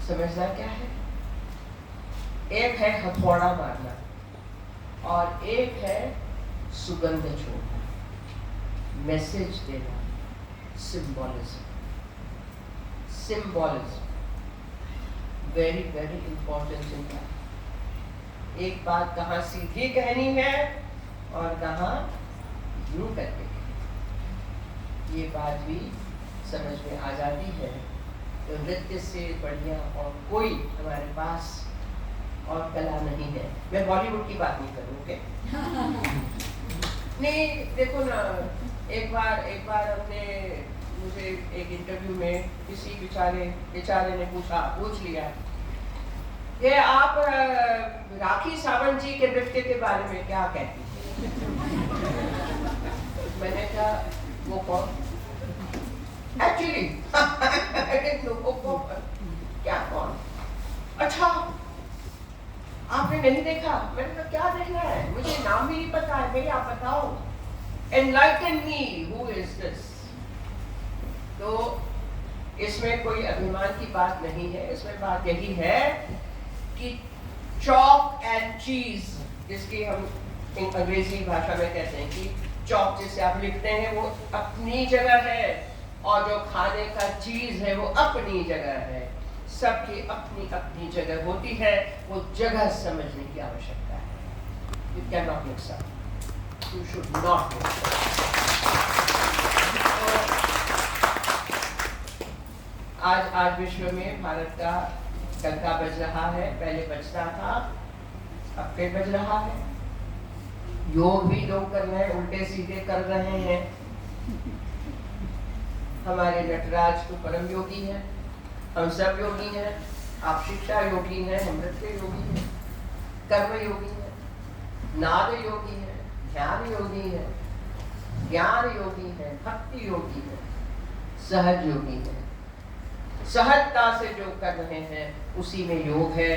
समझना क्या है? एक है हथौड़ा मारना और एक है सुगंध छोड़ना, मैसेज देना, symbolism. Symbolism very very important in that. एक बात कहाँ सीधी कहनी है और कहाँ यूं करके कहनी, ये बात भी समझ में आ जाती है। तो नृत्य से बढ़िया और कोई हमारे पास और कला नहीं है। मैं बॉलीवुड की बात नहीं करूँ, ओके? नहीं, देखो ना, एक बार हमने, मुझे एक इंटरव्यू में किसी बेचारे ने पूछ लिया कि आप राखी सावंत जी के नृत्य के बारे में क्या कहती हैं? मैंने कहा वो कौन? एक्चुअली क्या कौन? अच्छा, आपने नहीं देखा? मैंने कहा क्या देखना है, मुझे नाम भी नहीं पता है, भाई आप बताओ, enlighten me, who is this? तो इसमें कोई अभिमान की बात नहीं है, इसमें बात यही है कि चॉक एंड चीज, जिसकी हम अंग्रेजी भाषा में कहते हैं कि चॉक जिसे आप लिखते हैं वो अपनी जगह है और जो खाने का चीज है वो अपनी जगह है। सबकी अपनी अपनी जगह होती है, वो जगह समझने की आवश्यकता है। You cannot mix up. You should not mix up. आज विश्व में भारत का डंका बज रहा है, पहले बजता था, अब फिर बज रहा है। योग भी लोग कर रहे हैं, उल्टे सीधे कर रहे हैं। हमारे नटराज तो परम योगी हैं, हम सब योगी हैं, आप शिक्षा योगी हैं, हम नृत्य योगी हैं, कर्म योगी हैं, नाद योगी हैं, ध्यान योगी हैं, ज्ञान योगी हैं, भक्ति योगी हैं, सहज योगी हैं। सहजता से जो कर रहे हैं उसी में योग है।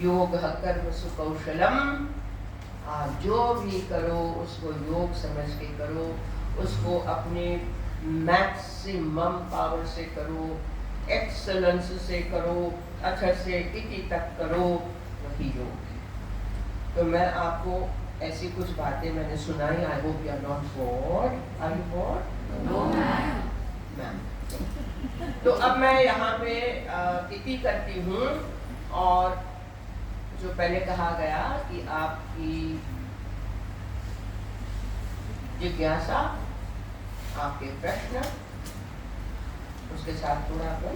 योग कर्म सुकौशलम, आप जो भी करो उसको योग समझ के करो, उसको अपने मैक्सिमम पावर से करो, एक्सलेंस से करो, अक्षर से इति तक करो, वही योग है। तो मैं आपको ऐसी कुछ बातें मैंने सुनाई, I hope you are not bored. Are you bored? No ma'am. तो अब मैं यहाँ पे इति करती हूँ, और जो पहले कहा गया कि आपकी जिज्ञासा, आपके प्रश्न, उसके साथ थोड़ा अपन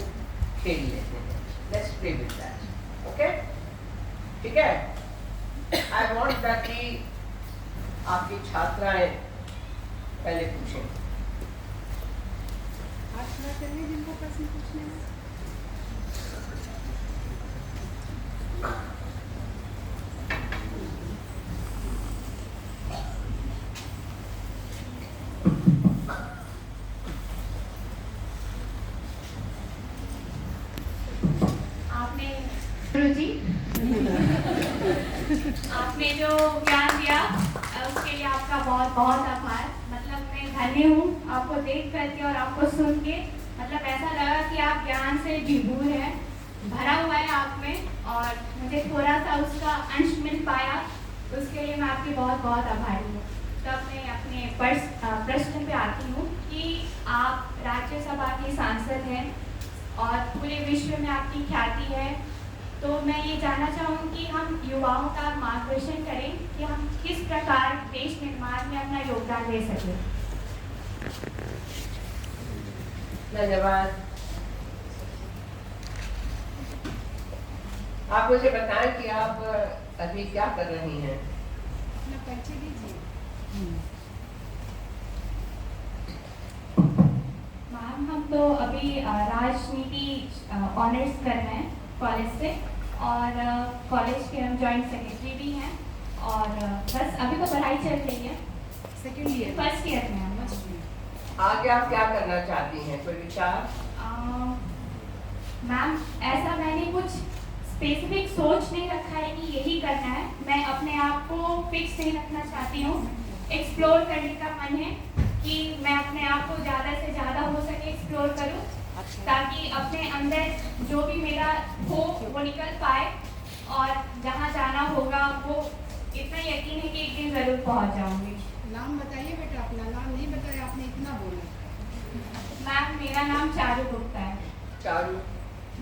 खेल लेते हैं। Let's play with that, okay? ठीक है? आई वांट दैट कि आपकी छात्राएं पहले पूछें। खड़ा करिए जिनको प्रश्न पूछने हैं। आपने गुरुजी आपने जो ज्ञान दिया उसके लिए आपका बहुत बहुत आभार। मतलब मैं धन्य हूँ आपको देख करके और आपको सुन के। मतलब ऐसा लगा कि आप ज्ञान से विभोर हैं, भरा हुआ है आप में, और मुझे थोड़ा सा उसका अंश मिल पाया, उसके लिए मैं आपकी बहुत बहुत आभारी हूँ। तब मैं अपने प्रश्न पे आती हूँ कि आप राज्यसभा के सांसद हैं और पूरे विश्व में आपकी ख्याति है, तो मैं ये जानना चाहूँगी कि हम युवाओं का मार्गदर्शन करें कि हम किस प्रकार देश निर्माण में अपना योगदान दे सकें। धन्यवाद। आप मुझे बताएं कि आप अभी क्या कर रही हैं? अपना परिचय दीजिए। मैम हम तो अभी राजनीति ऑनर्स कर रहे हैं कॉलेज से, और कॉलेज के हम जॉइंट सेक्रेटरी भी हैं, और बस अभी तो पढ़ाई चल रही है, सेकेंड ईयर। फर्स्ट ईयर में हम। आगे आप क्या करना चाहती हैं, कोई विचार? मैम ऐसा मैंने कुछ स्पेसिफिक सोच नहीं रखा है कि यही करना है। मैं अपने आप को फिक्स नहीं रखना चाहती हूँ, एक्सप्लोर करने का मन है कि मैं अपने आप को ज़्यादा से ज़्यादा हो सके एक्सप्लोर करूँ, ताकि अपने अंदर जो भी मेरा हो वो निकल पाए, और जहाँ जाना होगा वो इतना यकीन है कि एक दिन ज़रूर पहुँच जाऊँगी। नाम बताइए बेटा, अपना नाम नहीं बताया आपने, इतना बोला। मैम मेरा नाम चारू गुप्ता है। चारू?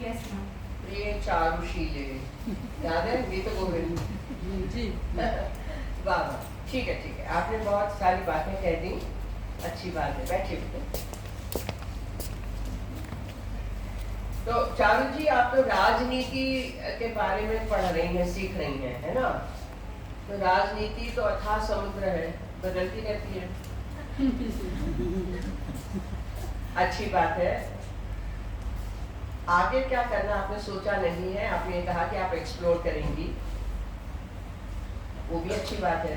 Yes ma'am. प्रिय चारुशीले, याद है गीत गोविंद जी? वाह वाह, ठीक है ठीक है, आपने बहुत सारी बातें कह दी, अच्छी बात है, बैठिए बेटे। तो चारू जी, आप तो राजनीति के बारे में पढ़ रही हैं, सीख रही हैं, है ना? तो राजनीति तो अथाह समुद्र है, बदलती रहती है। अच्छी बात है। आगे क्या करना आपने सोचा नहीं है, आपने कहा कि आप एक्सप्लोर करेंगी, वो भी अच्छी बात है,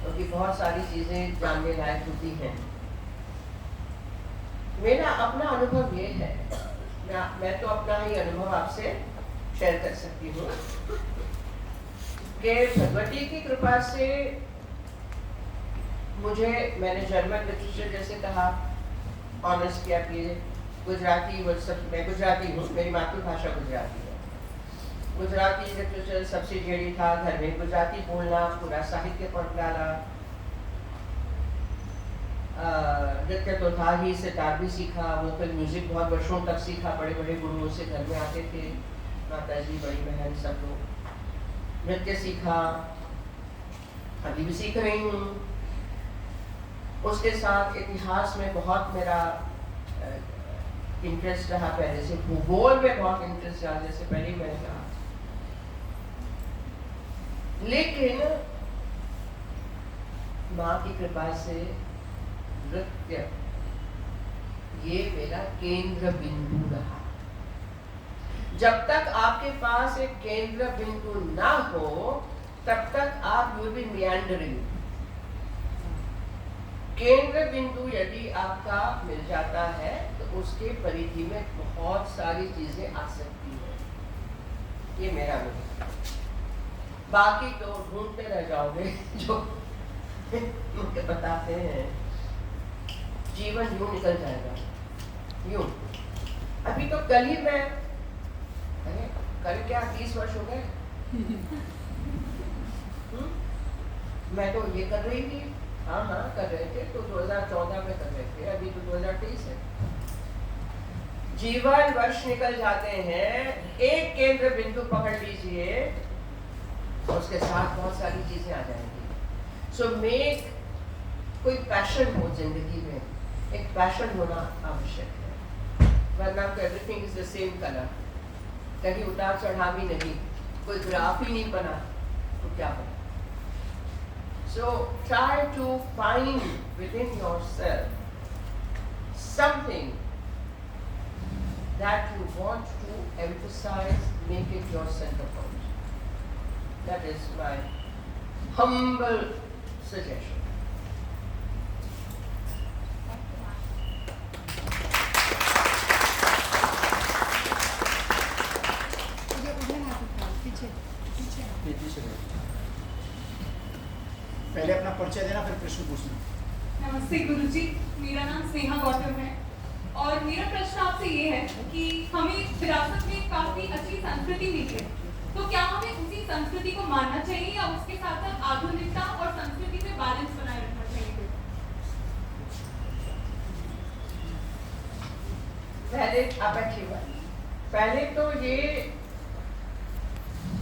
क्योंकि बहुत सारी चीजें जानने लायक होती हैं। मेरा अपना अनुभव ये है, मैं तो अपना ही अनुभव आपसे शेयर कर सकती हूँ कि भगवती की कृपा से मैंने जर्मन लिटरेचर जैसे कहा, ऑनर्स किया, फिर गुजराती, वो सब, मैं गुजराती हूँ, मेरी मातृभाषा गुजराती है। गुजराती लिटरेचर सब्सिडियरी था, घर में गुजराती बोलना, पूरा साहित्य पढ़ डाला, नृत्य तो था ही, सितार भी सीखा, वोकल म्यूजिक बहुत वर्षों तक सीखा, बड़े बड़े गुरुओं से घर में आते थे, माता जी, बड़ी बहन, सब लोग। नृत्य सीखा, अभी भी सीख रही हूँ। उसके साथ इतिहास में बहुत मेरा इंटरेस्ट रहा, पहले से भूगोल में बहुत इंटरेस्ट रहा, जैसे पहले ही मैंने कहा। लेकिन माँ की कृपा से नृत्य ये मेरा केंद्र बिंदु रहा। जब तक आपके पास एक केंद्र बिंदु ना हो, तब तक आप विल बी meandering। केंद्र बिंदु यदि आपका मिल जाता है तो उसके परिधि में बहुत सारी चीजें आ सकती हैं। ये मेरा अनुभव। बाकी तो ढूंढते रह जाओगे जो मुझे बताते हैं। जीवन यूं निकल जाएगा, यूं। अभी तो कल ही मैं, अरे कल क्या 30 वर्ष हो गए, मैं तो ये कर रही थी, हाँ कर रहे थे, तो 2014 में कर रहे थे, अभी तो 2023 है। जीवन वर्ष निकल जाते हैं, एक केंद्र बिंदु पकड़ लीजिए, उसके साथ बहुत सारी चीजें आ जाएंगी। सो मेक कोई पैशन हो जिंदगी में, एक पैशन होना आवश्यक है, वरना तो everything is the same colour, कहीं उतार चढ़ाव ही नहीं, कोई ग्राफ ही नहीं बना तो क्या बना। So try to find within yourself something that you want to emphasize, make it your center point. That is my humble suggestion. उधर हाथ उठाओ, पीछे पीछे पहले अपना परिचय देना, फिर प्रश्न पूछना। नमस्ते गुरुजी, मेरा नाम स्नेहा गौतम है और मेरा प्रश्न आपसे ये है कि हमें विरासत में काफी अच्छी संस्कृति मिली है, तो क्या हमें उसी संस्कृति को मानना चाहिए या उसके साथ साथ आधुनिकता और संस्कृति में बैलेंस बनाए रखना चाहिए? पहले आप बैठिए। पहले तो ये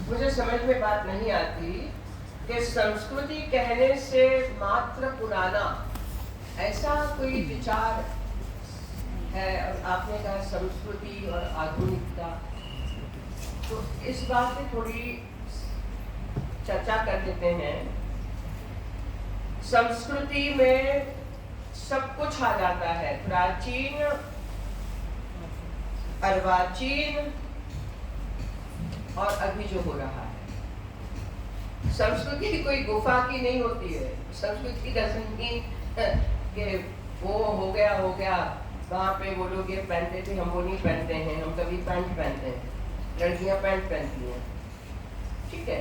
मुझे समझ में बात नहीं आती कि संस्कृति कहने से मात्र पुराना ऐसा कोई विचार है। और आपने कहा संस्कृति और आधुनिकता, तो इस बात पे थोड़ी चर्चा कर लेते हैं। संस्कृति में सब कुछ आ जाता है, प्राचीन, अर्वाचीन और अभी जो हो रहा है। संस्कृति कोई गुफा की नहीं होती है। संस्कृति डजंट मीन कि वो हो गया वहाँ पे वो लोग ये पहनते थे, हम वो नहीं पहनते हैं, हम कभी पैंट पहनते हैं, लड़कियाँ पैंट पहनती हैं, ठीक है।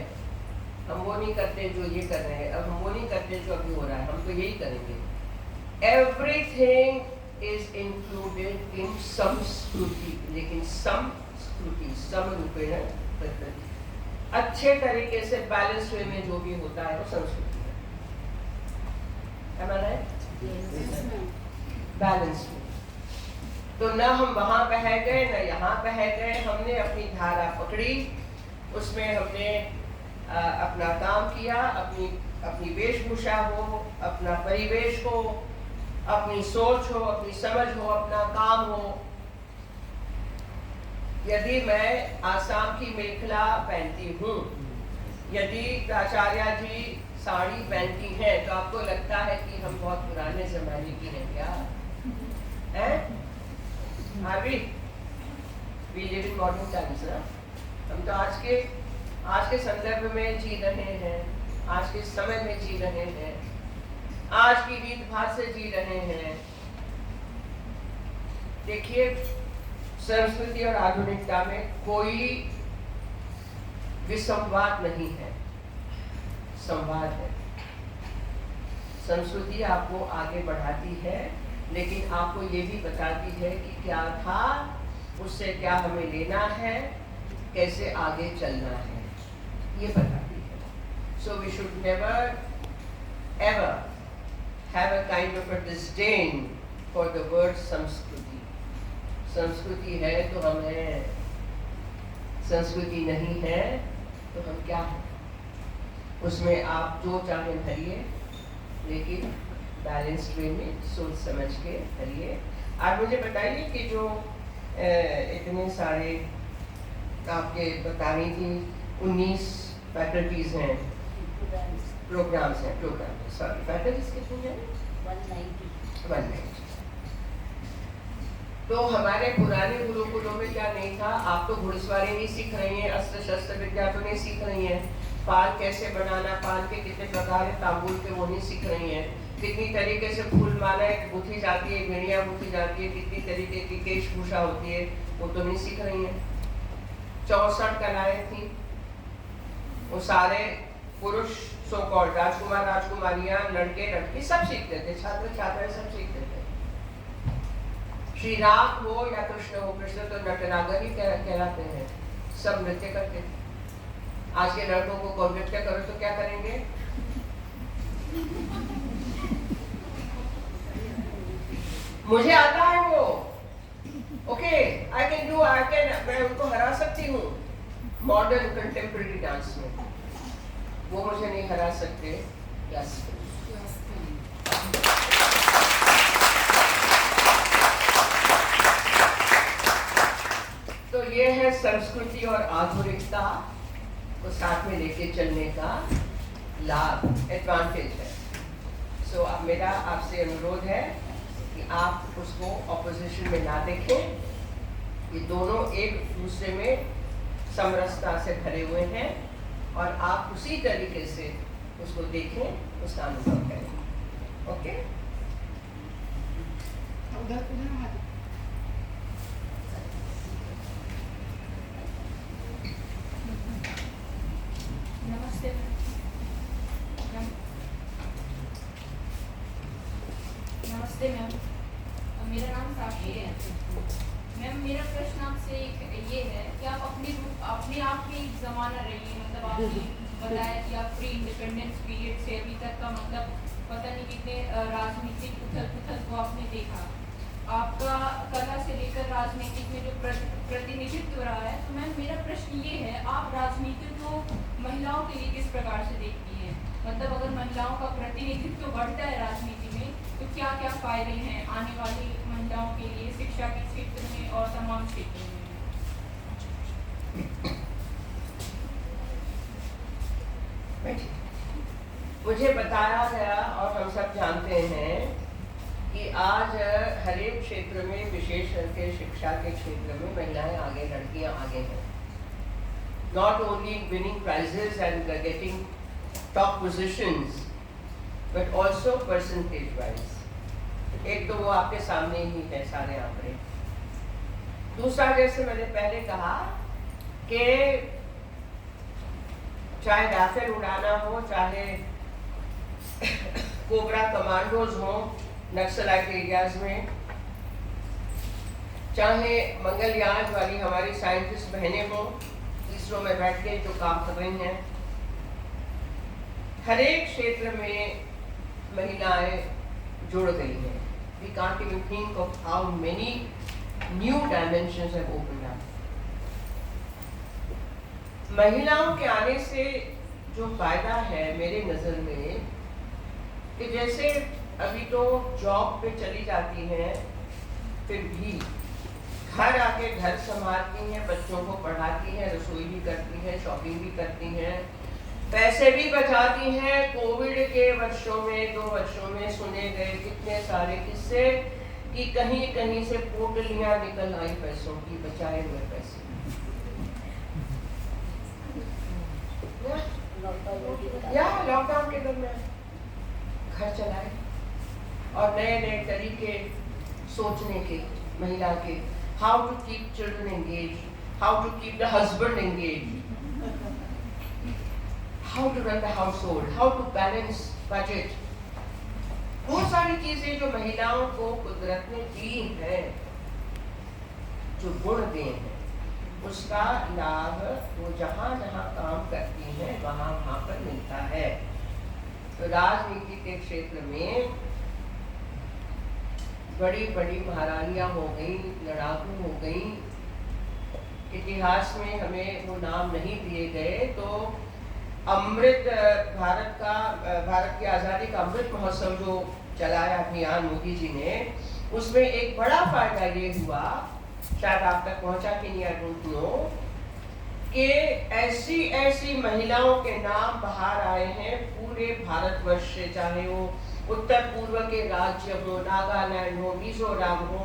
हम वो नहीं करते जो ये कर रहे हैं, अब हम वो नहीं करते जो अभी हो रहा है, हम तो यही करेंगे। एवरीथिंग इज इंक्लूडेड इन संस्कृति, लेकिन संस्कृति समरूपेण प्रकृति, अच्छे तरीके से बैलेंस वे में जो भी होता है वो संस्कृति है। बैलेंस में तो न हम वहां बह गए न यहाँ बह गए, हमने अपनी धारा पकड़ी, उसमें हमने अपना काम किया, अपनी वेशभूषा हो, अपना परिवेश हो, अपनी सोच हो, अपनी समझ हो, अपना काम हो। यदि मैं आसाम की मेखला पहनती हूँ, यदि प्राचार्य जी साड़ी पहनती हैं, तो आपको लगता है कि हम बहुत पुराने जमाने की हैं क्या? हैं? We live in modern times ना? हम तो आज के संदर्भ में जी रहे हैं, आज के समय में जी रहे हैं, आज की रीत भात से जी रहे हैं। देखिए, संस्कृति और आधुनिकता में कोई विसंवाद नहीं है, संवाद है। संस्कृति आपको आगे बढ़ाती है, लेकिन आपको ये भी बताती है कि क्या था, उससे क्या हमें लेना है, कैसे आगे चलना है, ये बताती है। So we should never ever have a kind of a disdain for the word संस्कृति। संस्कृति है तो हम हैं, संस्कृति नहीं है तो हम क्या हैं? उसमें आप जो चाहें भरिए, लेकिन बैलेंस्ड वे में सोच समझ के भरिए। आप मुझे बताइए कि जो इतने सारे आपके बता रही थी 19 फैकल्टीज हैं, प्रोग्राम्स हैं, सॉरी फैकल्टीज कितनी हैं? 190। तो हमारे पुराने गुरुकुलों में क्या नहीं था? आप तो घुड़सवारी नहीं सीख रही हैं, अस्त्र शस्त्र विद्या तो नहीं सीख रही हैं, पाल कैसे बनाना, पाल के कितने प्रकार है, तांबुल के वो नहीं सीख रही हैं, कितनी तरीके से फूल माला गुथी जाती है, बेड़ियाँ गुथी जाती है, कितनी तरीके की केशभूषा होती है, वो तो नहीं सीख रही हैं। 64 कलाएं थी, वो सारे पुरुष सो कॉल्ड राजकुमार राजकुमारियां, लड़के लड़की सब सीखते थे, छात्र छात्राएं सब सीखते थे। श्री राम हो या कृष्ण हो, कृष्ण तो नटनागर ही कहलाते हैं, सब नृत्य करते थे। आज के लड़कों को कोई नृत्य करो तो क्या करेंगे? मुझे आता है वो, ओके, मैं उनको हरा सकती हूँ मॉडर्न कंटेम्प्रेरी डांस में, वो मुझे नहीं हरा सकते क्लासिकल। तो ये है संस्कृति और आधुनिकता को साथ में लेके चलने का लाभ, एडवांटेज है। सो अब मेरा आपसे अनुरोध है कि आप उसको ऑपोजिशन में ना देखें, ये दोनों एक दूसरे में समरसता से भरे हुए हैं और आप उसी तरीके से उसको देखें, उसका अनुभव करें। ओके, उधर उधर हाथ नमस्ते मैम। नमस्ते मैम, मेरा नाम साक्षी है। मैम, मेरा प्रश्न आपसे ये है कि आप अपने आप में एक ज़माना रही है, मतलब आपने बताया कि आप प्री इंडिपेंडेंस पीरियड से अभी तक का मतलब पता नहीं कितने राजनीतिक उथल पुथल को आपने देखा। आपका कला से लेकर राजनीतिक में जो प्रतिनिधित्व रहा है, तो मैम मेरा प्रश्न ये है, आप राजनीति को महिलाओं के लिए किस प्रकार से देखती हैं? मतलब अगर महिलाओं का प्रतिनिधित्व बढ़ता है राजनीति में, तो क्या क्या फायदे हैं आने वाली महिलाओं के लिए शिक्षा के क्षेत्र में और तमाम क्षेत्रों में? मुझे बताया गया और हम सब जानते हैं कि आज हर एक क्षेत्र में, विशेष करके शिक्षा के क्षेत्र में महिलाएं आगे, लड़कियां आगे हैं। Not only winning prizes and getting top positions, but also percentage wise. एक तो वो आपके सामने ही है सारे आंकड़े। दूसरा, जैसे मैंने पहले कहा कि चाहे राफेल उड़ाना हो, चाहे कोबरा कमांडोज हो नक्सलाइट एरियाज में, चाहे मंगलयान वाली हमारी साइंटिस्ट बहनें हो इसरो में बैठ के जो काम कर रही हैं, हर एक क्षेत्र में महिलाएं जुड़ गई हैं। We can't even think of how many new dimensions have opened up. महिलाओं के आने से जो फायदा है मेरे नजर में, कि जैसे अभी तो जॉब पे चली जाती हैं, फिर भी घर आके घर संभालती हैं, बच्चों को पढ़ाती हैं, रसोई भी करती हैं, शॉपिंग भी करती हैं, पैसे भी बचाती हैं। कोविड के वर्षों में, 2 वर्षों में सुने गए कितने सारे किस्से कि कहीं कहीं से पोटलियां निकल आई पैसों की, बचाए हुए पैसे। या लॉकडाउन के दरमियान घर चलाए और नए नए तरीके सोचने के महिला के, how to keep children engage, how to keep the husband engage, how to run the household, how to balance budget. वो सारी चीजें जो महिलाओं को कुदरत ने दी हैं, जो गुण दिए हैं, उसका लाभ वो जहाँ जहाँ काम करती हैं वहाँ वहाँ पर मिलता है। तो राजनीति के क्षेत्र में बड़ी बड़ी महारानियां हो गई, लड़ाकू हो गई। इतिहास में हमें वो नाम नहीं दिए गए, तो अमृत भारत की आज़ादी का अमृत महोत्सव जो चलाया अभियान मोदी जी ने, उसमें एक बड़ा फायदा ये हुआ, शायद आप तक पहुंचा कि नहीं, आई डोंट नो, कि ऐसी ऐसी महिलाओं के नाम बाहर आए हैं पूरे भारतवर्ष से, चाहे वो उत्तर पूर्व के राज्य हो, नागालैंड हो, मिजोरम हो,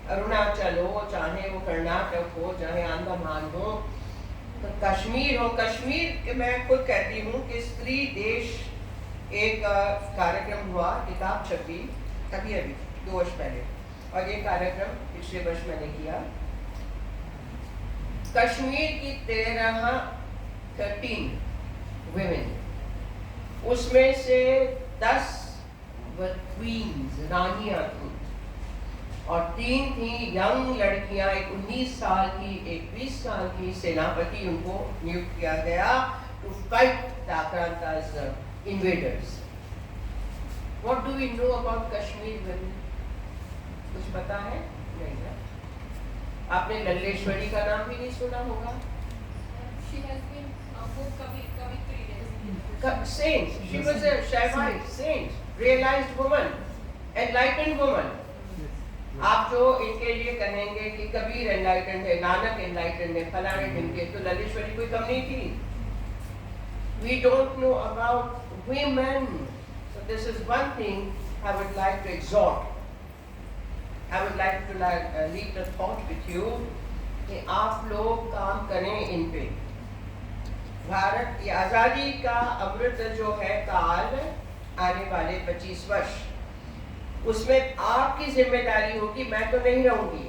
अरुणाचल हो, चाहे वो कर्नाटक हो, चाहे अंडमान हो, तो कश्मीर हो। कश्मीर के मैं खुद कहती हूँ कि स्त्री देश एक कार्यक्रम हुआ, किताब छपी अभी 2 वर्ष पहले, और ये कार्यक्रम पिछले वर्ष मैंने किया। कश्मीर की 13 women, उसमें से 10 क्वींस, रानियां थी, और 3 थी यंग लड़कियां, एक 19 साल की, एक 20 साल की सेनापति उनको नियुक्त किया गया टू फाइट द आक्रांतास invaders. What do we know about Kashmir women? कुछ पता है? नहीं ना? आपने लल्लेश्वरी का नाम भी नहीं सुना होगा। She has been कवित्री Saint. She was a Shaivite saint, realized woman, enlightened woman. आप जो इनके लिए कहेंगे कि कबीर एनलाइटेंड है, नानक एनलाइटेंड है, फलाने ढिमके, तो लल्लेश्वरी कोई कम नहीं थी। We don't know about women. So this is one thing I would like to exhort. I would like to leave the thought with you कि आप लोग काम करें इन पे। भारत की आज़ादी का अमृत जो है काल, आने वाले 25 वर्ष, उसमें आपकी जिम्मेदारी होगी। मैं तो नहीं रहूंगी,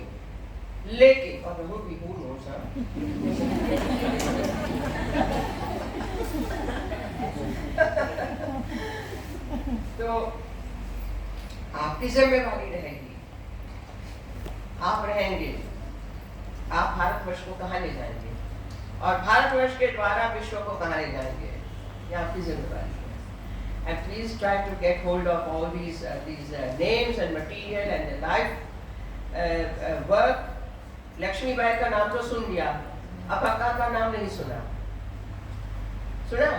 लेकिन और रहूंगी हूँ तो आपकी जिम्मेदारी रहेगी, आप रहेंगे, आप भारतवर्ष को कहाँ ले जाएंगे और भारतवर्ष के द्वारा विश्व को कहाँ ले जाएंगे, ये आपकी जिम्मेदारी है। And please try to get hold of all these names and material and the life work. Lakshmi Bai का नाम तो सुन लिया, अक्का का नाम नहीं सुना, सुना?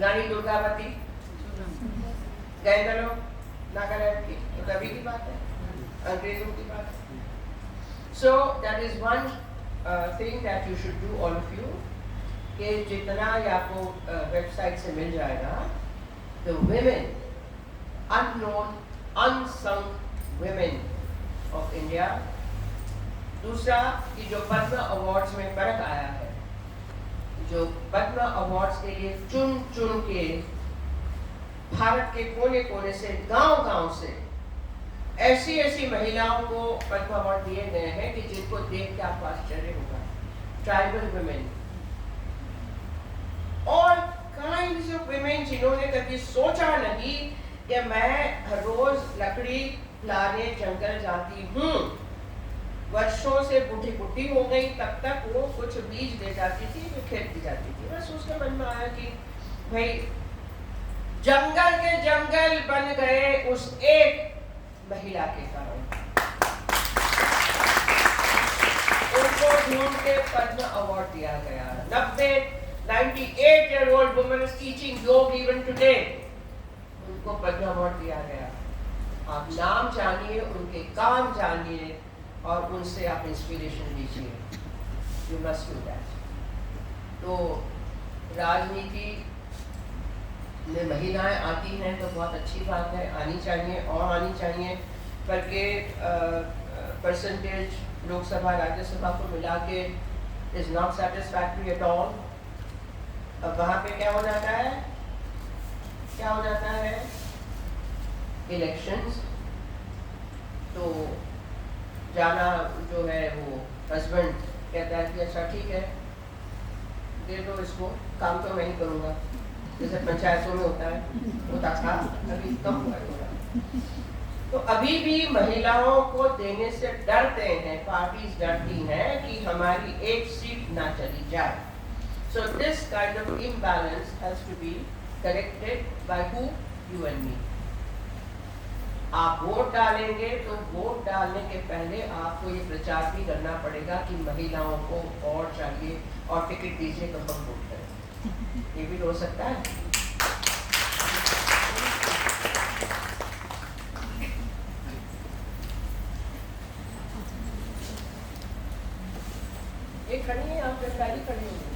रानी दुर्गावती, गए लोग नागालैंड की, तो कभी की बात है, अंग्रेजों की बात है। So that is one thing that you should do, all of you, कि जितना आपको वेबसाइट से मिल जाएगा, the women, unknown, unsung women of India। दूसरा कि जो पद्म अवार्ड्स में फर्क आया है, जो पद्म अवार्ड्स के लिए चुन चुन के भारत के कोने कोने से, गांव-गांव से ऐसी ऐसी महिलाओं को पद्म अवार्ड दिए गए हैं कि जिनको देख के आपको आश्चर्य होगा। ट्राइबल वुमेन, और काइंड्स ऑफ वुमेन जिन्होंने कभी सोचा नहीं कि मैं हर रोज लकड़ी लाने जंगल जाती हूँ, वर्षों से बूढ़ी हो गई, तब तक वो कुछ बीज दे जाती थी, जो खेलती जाती थी। बस उसके मन में आया कि भाई जंगल के जंगल बन गए उस एक महिला के कारण। उनको ढूंढ के पद्म अवार्ड दिया गया। 98-year-old woman is teaching yoga even today, उनको पद्म अवार्ड दिया गया। आप नाम जानिए, उनके काम जानिए और उनसे आप इंस्पिरेशन लीजिए। You must do that. तो राजनीति में महिलाएं आती हैं तो बहुत अच्छी बात है, आनी चाहिए और आनी चाहिए, बल्कि परसेंटेज लोकसभा राज्यसभा को मिला के is not satisfactory at all. अब वहाँ पे क्या हो जाता है, क्या हो जाता है, इलेक्शंस, तो जाना जो है वो हस्बैंड कहता है कि अच्छा ठीक है दे दो इसको, काम तो मैं ही करूँगा, जैसे पंचायतों में होता था, अभी कम हुआ। तो अभी भी महिलाओं को देने से डरते हैं, पार्टीज डरती हैं कि हमारी एक सीट ना चली जाए। So this kind of imbalance has to be corrected by who? You and me. आप वोट डालेंगे तो वोट डालने के पहले आपको ये प्रचार भी करना पड़ेगा कि महिलाओं को और चाहिए और टिकट दीजिए तो हम वोट करें। ये भी हो सकता है। एक खड़ी है, आप पहली खड़ी होगी।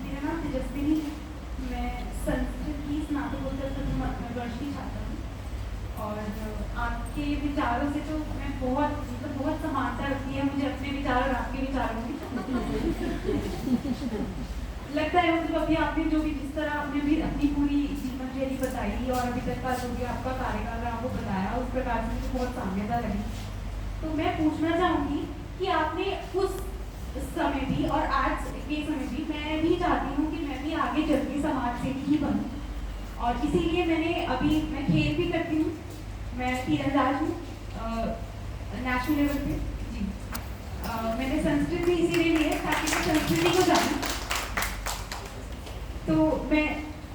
मेरा नाम तेजस्विनी है, मैं संस्कृत की स्नातकोत्तर वर्ष की छात्रा हूँ और आपके विचारों से तो मैं बहुत समानता रखती है मुझे अपने विचार और आपके विचारों में। लगता है मतलब अभी आपने जो भी जिस तरह आपने भी अपनी पूरी जीवन शैली बताई और अभी तक का जो भी आपका कार्यकाल आपको बताया उस प्रकार से मुझे बहुत साम्यता लगी। तो मैं पूछना चाहूँगी कि आपने उस समय भी और आज के समय भी, मैं भी चाहती हूँ कि मैं भी आगे चल के समाज सेवी ही बनूँ और इसीलिए मैं खेल भी करती हूँ, मैं तीरंदाज हूँ नेशनल लेवल पे जी। मैंने संस्कृत भी इसीलिए लिया ताकि मैं संस्कृति को जानूँ। तो मैं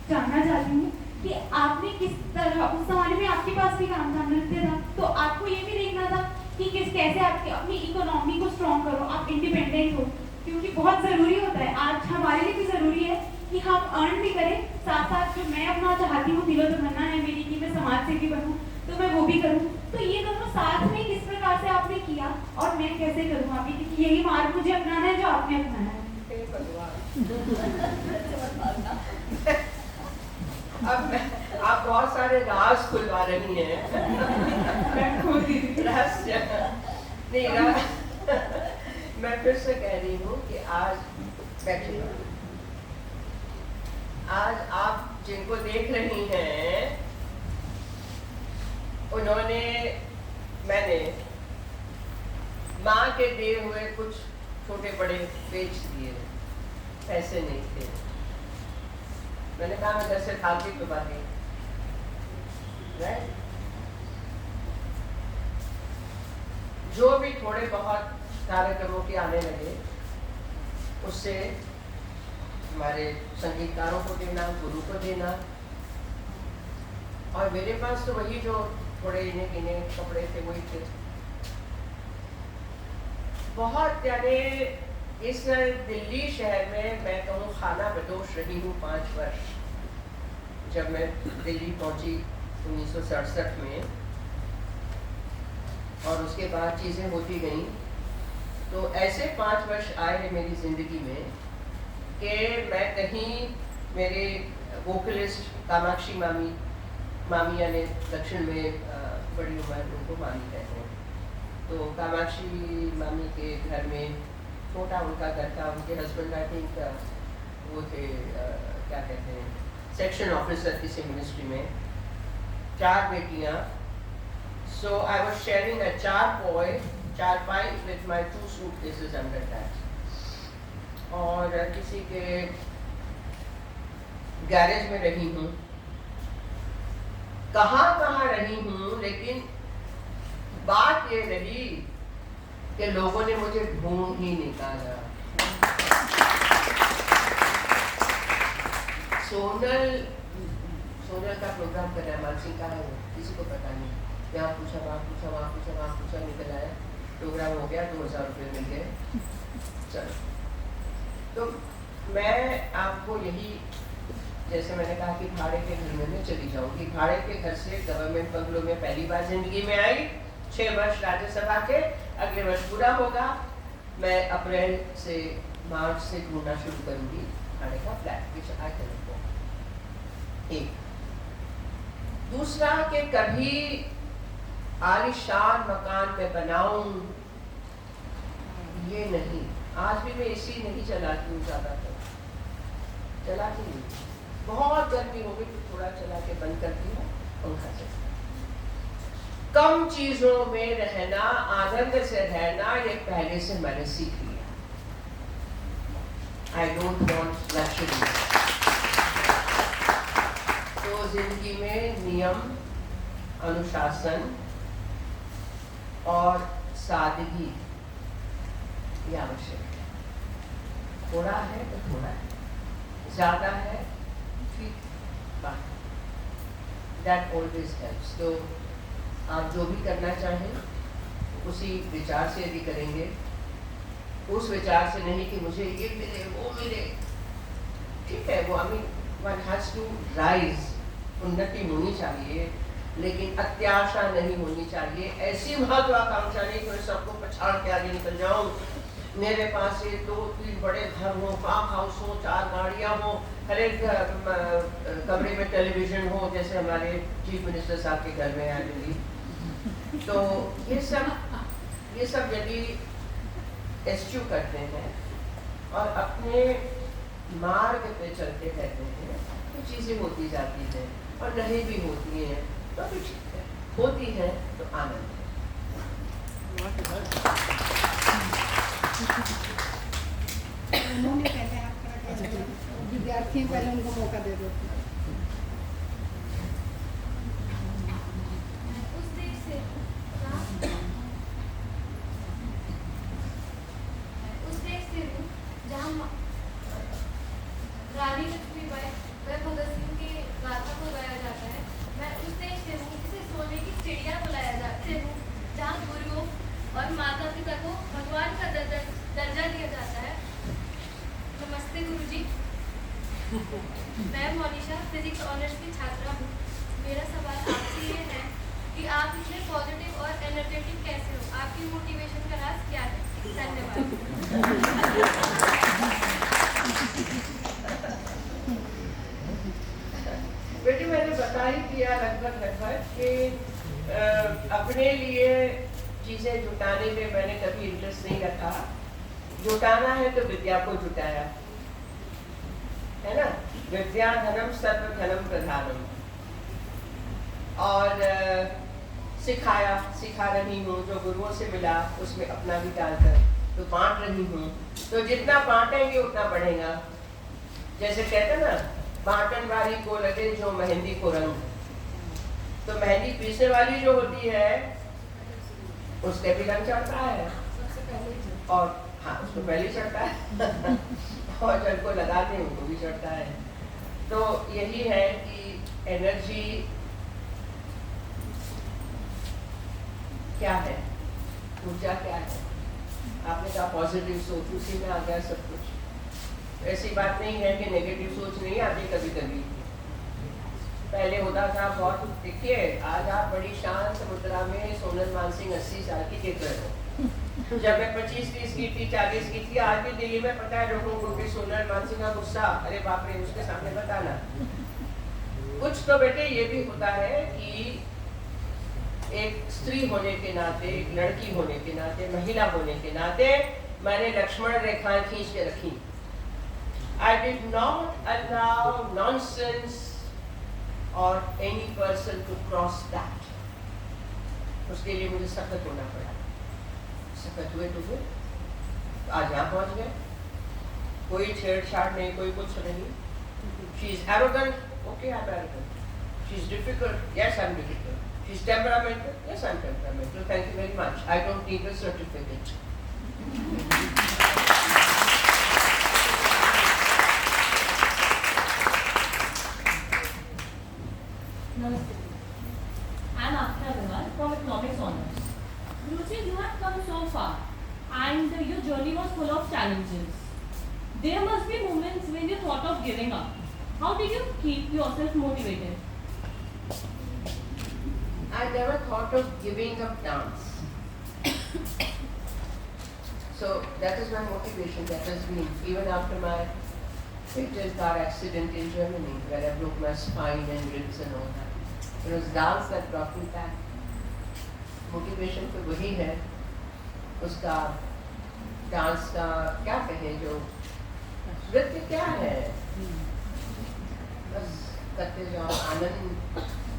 जानना चाहती हूँ कि आपने किस तरह उस जमाने में आपके पास भी काम था, नृत्य था, तो आपको ये भी देखना था कि कैसे आपके अपनी इकोनॉमी को स्ट्रॉन्ग करो, आप इंडिपेंडेंट हो, क्योंकि बहुत ज़रूरी होता है। आज हमारे लिए भी ज़रूरी है कि हम अर्न भी करें, साथ साथ जो मैं अपना चाहती हूँ दिलो तमन्ना है मेरी कि मैं समाज सेवी बनूँ, तो मैं वो भी करूँ। तो ये दोनों साथ में किस प्रकार से आपने किया और मैं कैसे करूँ आगे, क्योंकि यही मार्ग मुझे अपनाना है जो आपने अपनाया है। अब आप बहुत सारे राज खुलवा रही हैं। रहस्य नहीं मैं फिर से कह रही हूँ कि आज बैठिए, आज आप जिनको देख रही हैं मैंने माँ के दिए हुए कुछ छोटे बड़े बेच दिए, पैसे नहीं थे। मैंने कहा मैं घर से खाती तो बातें जो भी थोड़े बहुत कार्यक्रमों के आने लगे, उससे हमारे संगीतकारों को देना, गुरु को देना, और मेरे पास तो वही जो थोड़े इन्हें कपड़े थे वही थे। बहुत यानी इस दिल्ली शहर में मैं कहूँ खाना बदोश रही हूँ 5 वर्ष। जब मैं दिल्ली पहुँची 1967 में, और उसके बाद चीज़ें होती गई, तो ऐसे 5 वर्ष आए हैं मेरी ज़िंदगी में कि मैं कहीं मेरे वोकलिस्ट कामाक्षी मामी यानी दक्षिण में बड़ी उम्र उनको मामी कहते हैं, तो कामाक्षी मामी के घर में छोटा उनका घर था। उनके हस्बैंड आई थिंक वो थे क्या कहते हैं सेक्शन ऑफिसर किसी मिनिस्ट्री में, 4 बेटियां। सो आई वाज शेयरिंग अ चारपाई with my 2 suitcases under that, और किसी के गैरेज में रही हूँ, कहाँ रही हूँ, लेकिन बात ये रही कि लोगों ने मुझे ढूंढ ही निकाला। सोनल का प्रोग्राम कर रहा है, मानसिंह का है वो, किसी को पता नहीं, यहाँ पूछा वहाँ पूछा वहाँ पूछा वहाँ पूछा, निकल आया, प्रोग्राम हो गया, 2000 रुपये मिल गए। चलो, तो मैं आपको यही, जैसे मैंने कहा कि भाड़े के घर में मैं चली जाऊंगी, भाड़े के घर से गवर्नमेंट बंगलों में पहली बार जिंदगी में आई, 6 वर्ष राज्यसभा के, अगले वर्ष पूरा होगा, मैं अप्रैल से मार्च से ढूंढना शुरू करूंगी भाड़े का flat, which I can afford. एक दूसरा कि कभी आलीशान मकान में बनाऊं, ये नहीं। आज भी मैं एसी नहीं चलाती हूँ, ज़्यादातर चलाती नहीं, बहुत गर्मी हो गई तो थोड़ा चला के बंद करती हूँ, पंखा से। कम चीजों में रहना, आनंद से रहना, ये पहले से मैंने सीख लिया। I don't want luxury. तो जिंदगी में नियम, अनुशासन और सादगी ये आवश्यक है। थोड़ा है तो थोड़ा है, ज्यादा है ठीक बात, दैट ऑलवेज हेल्प्स। तो आप जो भी करना चाहें उसी विचार से यदि करेंगे, उस विचार से नहीं कि मुझे ये मिले वो मिले, ठीक है, वो वन हैज टू राइज, उन्नति होनी चाहिए, लेकिन अत्याशा नहीं होनी चाहिए। ऐसी महत्वाकांक्षा नहीं कि सबको पछाड़ के आगे निकल जाऊं, मेरे पास ये 2-3 बड़े घर हो, फार्म हाउस हो, 4 गाड़ियां हो, हर एक कमरे में टेलीविजन हो, जैसे हमारे चीफ मिनिस्टर साहब के घर में है दिल्ली। तो ये सब यदि एस्च्यू करते हैं और अपने मार्ग पे चलते रहते हैं तो चीज़ें होती जाती हैं, और नहीं भी होती हैं तो भी ठीक है, होती है तो आनंद है। उन्होंने पहले आपका विद्यार्थी पहले उनको मौका दे दो। रानी लक्ष्मीबाई व भगत सिंह की गाथा को गाया जाता है। मैं उस देश से हूँ जिसे सोने की चिड़िया बुलाया जाते हूँ, जहाँ गुरुओं और माता पिता को भगवान का दर्जा दिया जाता है। नमस्ते गुरुजी, मैं मोनिशा फिजिक्स ऑनर्स की छात्रा हूँ। मेरा सवाल आपसे ये है कि आप इतने पॉजिटिव और एनर्जेटिक कैसे हो? आपकी मोटिवेशन का राज क्या है? धन्यवाद। बता ही दिया लगभग कि अपने लिए चीज़ें जुटाने में मैंने कभी इंटरेस्ट नहीं रखा। जुटाना है तो विद्या को जुटाया, है ना। विद्या धनम सर्व धनम प्रधानम। और सिखा रही हूँ, जो गुरुओं से मिला उसमें अपना भी डालकर तो बांट रही हूँ। तो जितना बांटेंगे उतना बढ़ेगा। जैसे कहते ना, बांटन वाली को लगे जो मेहंदी को रंग। तो मेहंदी पीसने वाली जो होती है उसके भी रंग चढ़ता है, और हाँ उसको पहले चढ़ता है और जिनको लगाते हैं उनको भी चढ़ता है। तो यही है कि एनर्जी क्या है, ऊर्जा क्या है। आपने कहा पॉजिटिव सोच, उसी में आ गया सब कुछ। ऐसी बात नहीं है कि नेगेटिव सोच नहीं आती कभी कभी। पहले होता था बहुत। देखिए आज आप बड़ी शांत मुद्रा में सोनल मानसिंह 80 साल की देख रहे हो। जब मैं 25-30 की थी, 40 की थी, आज भी दिल्ली में पता है लोगों को कि सोनल मानसिंह का गुस्सा, अरे बाप रे, उसके सामने बताना। कुछ तो बेटे ये भी होता है कि एक स्त्री होने के नाते, एक लड़की होने के नाते, महिला होने के नाते मैंने लक्ष्मण रेखाएं खींच के रखी। I did not allow nonsense or any person to cross that. उसके लिए मुझे सख्त होना पड़ा। सख्त हुए तो फिर आज यहाँ पहुँच गए। कोई छेड़छाड़ नहीं, कोई कुछ नहीं। She is arrogant, okay, I'm arrogant. She is difficult, yes, I'm difficult. She is temperamental, yes, I'm temperamental. Thank you very much. I don't need a certificate. Namaste. I'm Akhtar Agarwal from Economics Honors. Guruji, you have come so far and your journey was full of challenges. There must be moments when you thought of giving up. How did you keep yourself motivated? I never thought of giving up dance. So that is my motivation. That has been even after my fatal car accident in Germany, where I broke my spine and ribs and all that. It was dance that brought me back. Motivation तो वही है, उसका डांस का क्या कहें, जो नृत्य क्या है, बस करते जाओ, आनंद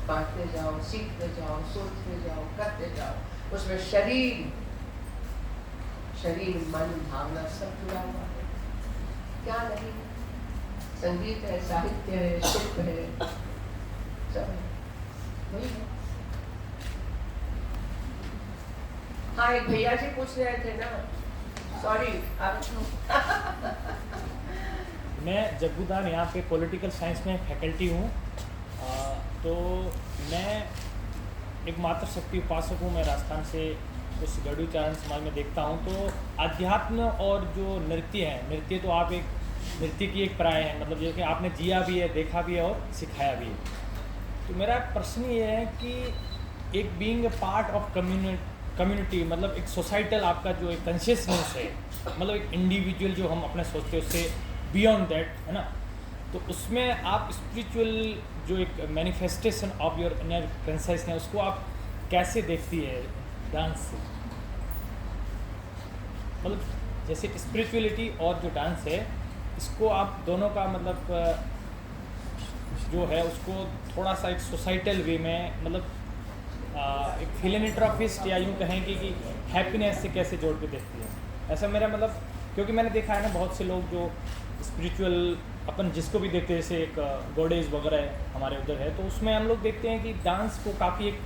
बांटते जाओ, सीखते जाओ, सोचते जाओ, करते जाओ। उसमें शरीर, मन, भावना सब जुड़ा हुआ है। क्या नहीं, संगीत है, साहित्य है, शिल्प है, सब है, वही है। हाँ, एक भैया जी पूछ रहे थे ना, सॉरी आप। मैं जग्गूदान यहाँ पे पॉलिटिकल साइंस में फैकल्टी हूँ। तो मैं एक मातृशक्ति उपासक हूँ। मैं राजस्थान से उस गढ़ी चारण समाज में देखता हूँ। तो अध्यात्म और जो नृत्य है, नृत्य तो आप एक नृत्य की एक पराय है, मतलब जैसे आपने जिया भी है, देखा भी है और सिखाया भी है। तो मेरा प्रश्न ये है कि एक being a part of community, मतलब एक सोसाइटल आपका जो एक कॉन्शियसनेस है, मतलब एक इंडिविजुअल जो हम अपने सोचते हैं उससे बियॉन्ड दैट, है ना। तो उसमें आप स्पिरिचुअल जो एक manifestation of your inner consciousness है, उसको आप कैसे देखती है डांस से? मतलब जैसे स्पिरिचुअलिटी और जो डांस है, इसको आप दोनों का मतलब जो है उसको थोड़ा सा एक सोसाइटल वे में, मतलब एक फिलैंथ्रोपिस्ट या यूँ कहें कि हैप्पीनेस से कैसे जोड़ के देखती है, ऐसा मेरा मतलब। क्योंकि मैंने देखा है ना, बहुत से लोग जो स्पिरिचुअल अपन जिसको भी देखते हैं, जैसे एक गॉडेज वगैरह हमारे उधर है, तो उसमें हम लोग देखते हैं कि डांस को काफ़ी एक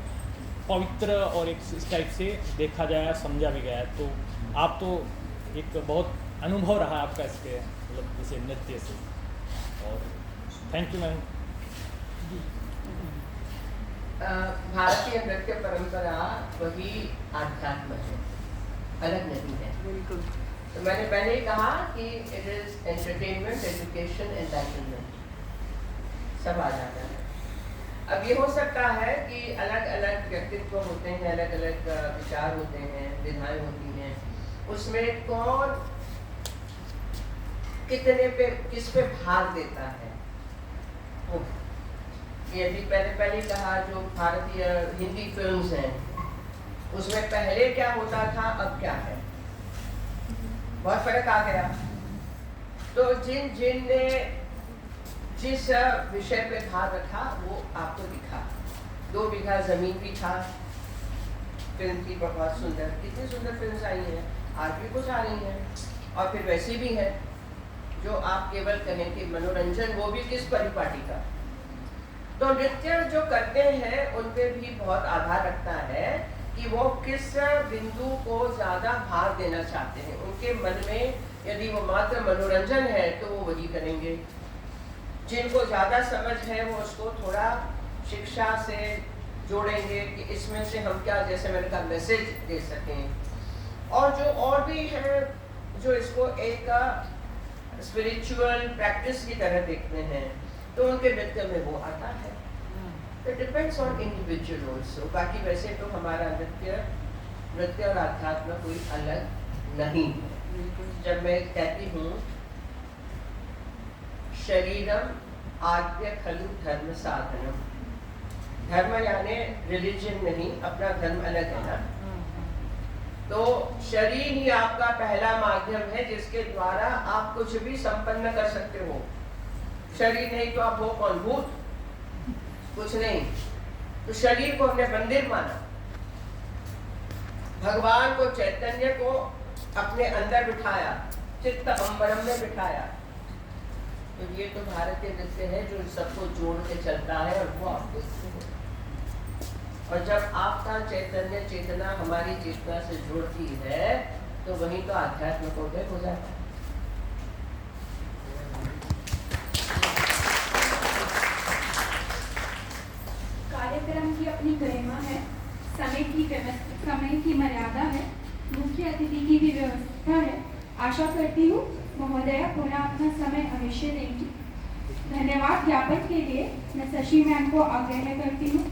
पवित्र और एक इस टाइप से देखा जाए, समझा भी गया है। तो आप तो एक बहुत अनुभव रहा आपका इसके मतलब जैसे नृत्य से, और थैंक यू मैम। भारतीय नृत्य परंपरा वही आध्यात्म है, अलग नहीं है। बिल्कुल। तो मैंने पहले ही कहा कि it is entertainment, education, entertainment, सब आ जाता है। अब ये हो सकता है कि अलग अलग व्यक्तित्व होते हैं, अलग अलग विचार होते हैं, विधाएं होती हैं, उसमें कौन कितने पे किस पे भार देता है। ये भी पहले कहा, जो भारतीय हिंदी फिल्म्स हैं उसमें पहले क्या होता था, अब क्या है, बहुत फर्क आ गया। तो जिन ने जिस विषय पे भार रखा वो आपको दिखा। 2 बीघा जमीन भी था, फिल्म की बहुत सुंदर, कितनी सुंदर फिल्म्स आई हैं, आज भी कुछ आ रही हैं, और फिर वैसी भी है जो आप केवल कहें कि मनोरंजन, वो भी किस परिपाटी का। तो नृत्य जो करते हैं उन पे भी बहुत आधार रखता है कि वो किस बिंदु को ज़्यादा भार देना चाहते हैं। उनके मन में यदि वो मात्र मनोरंजन है तो वो वही करेंगे, जिनको ज़्यादा समझ है वो उसको थोड़ा शिक्षा से जोड़ेंगे कि इसमें से हम क्या, जैसे मैंने कहा, मैसेज दे सकें। और जो और भी है जो इसको एक स्पिरिचुअल प्रैक्टिस की तरह देखते हैं, तो उनके नृत्य में वो आता है। It depends on individual also. बाकी वैसे तो हमारा नृत्य और अध्यात्म कोई अलग नहीं है। जब मैं कहती हूँ शरीरम आद्य खलु धर्म साधनम, धर्म यानी रिलीजन नहीं, अपना धर्म अलग है ना, तो शरीर ही आपका पहला माध्यम है जिसके द्वारा आप कुछ भी संपन्न कर सकते हो। शरीर नहीं तो आप हो कौन, भूत, कुछ नहीं। तो शरीर को हमने मंदिर माना, भगवान को, चैतन्य को अपने अंदर बिठाया, चित्त अंबरम में बिठाया। तो ये तो भारतीय नृत्य है जो सबको जोड़ के चलता है, और वो आप देखते हो। और जब आपका चैतन्य चेतना हमारी चेतना से जुड़ती है तो वहीं तो आध्यात्म को उदय हो जाता है। कार्यक्रम की अपनी गरिमा है, समय की मर्यादा है, मुख्य अतिथि की भी व्यवस्था है। आशा करती हूँ महोदया पुनः अपना समय अवश्य देंगी। धन्यवाद ज्ञापन के लिए मैं शशि मैम को आग्रह करती हूँ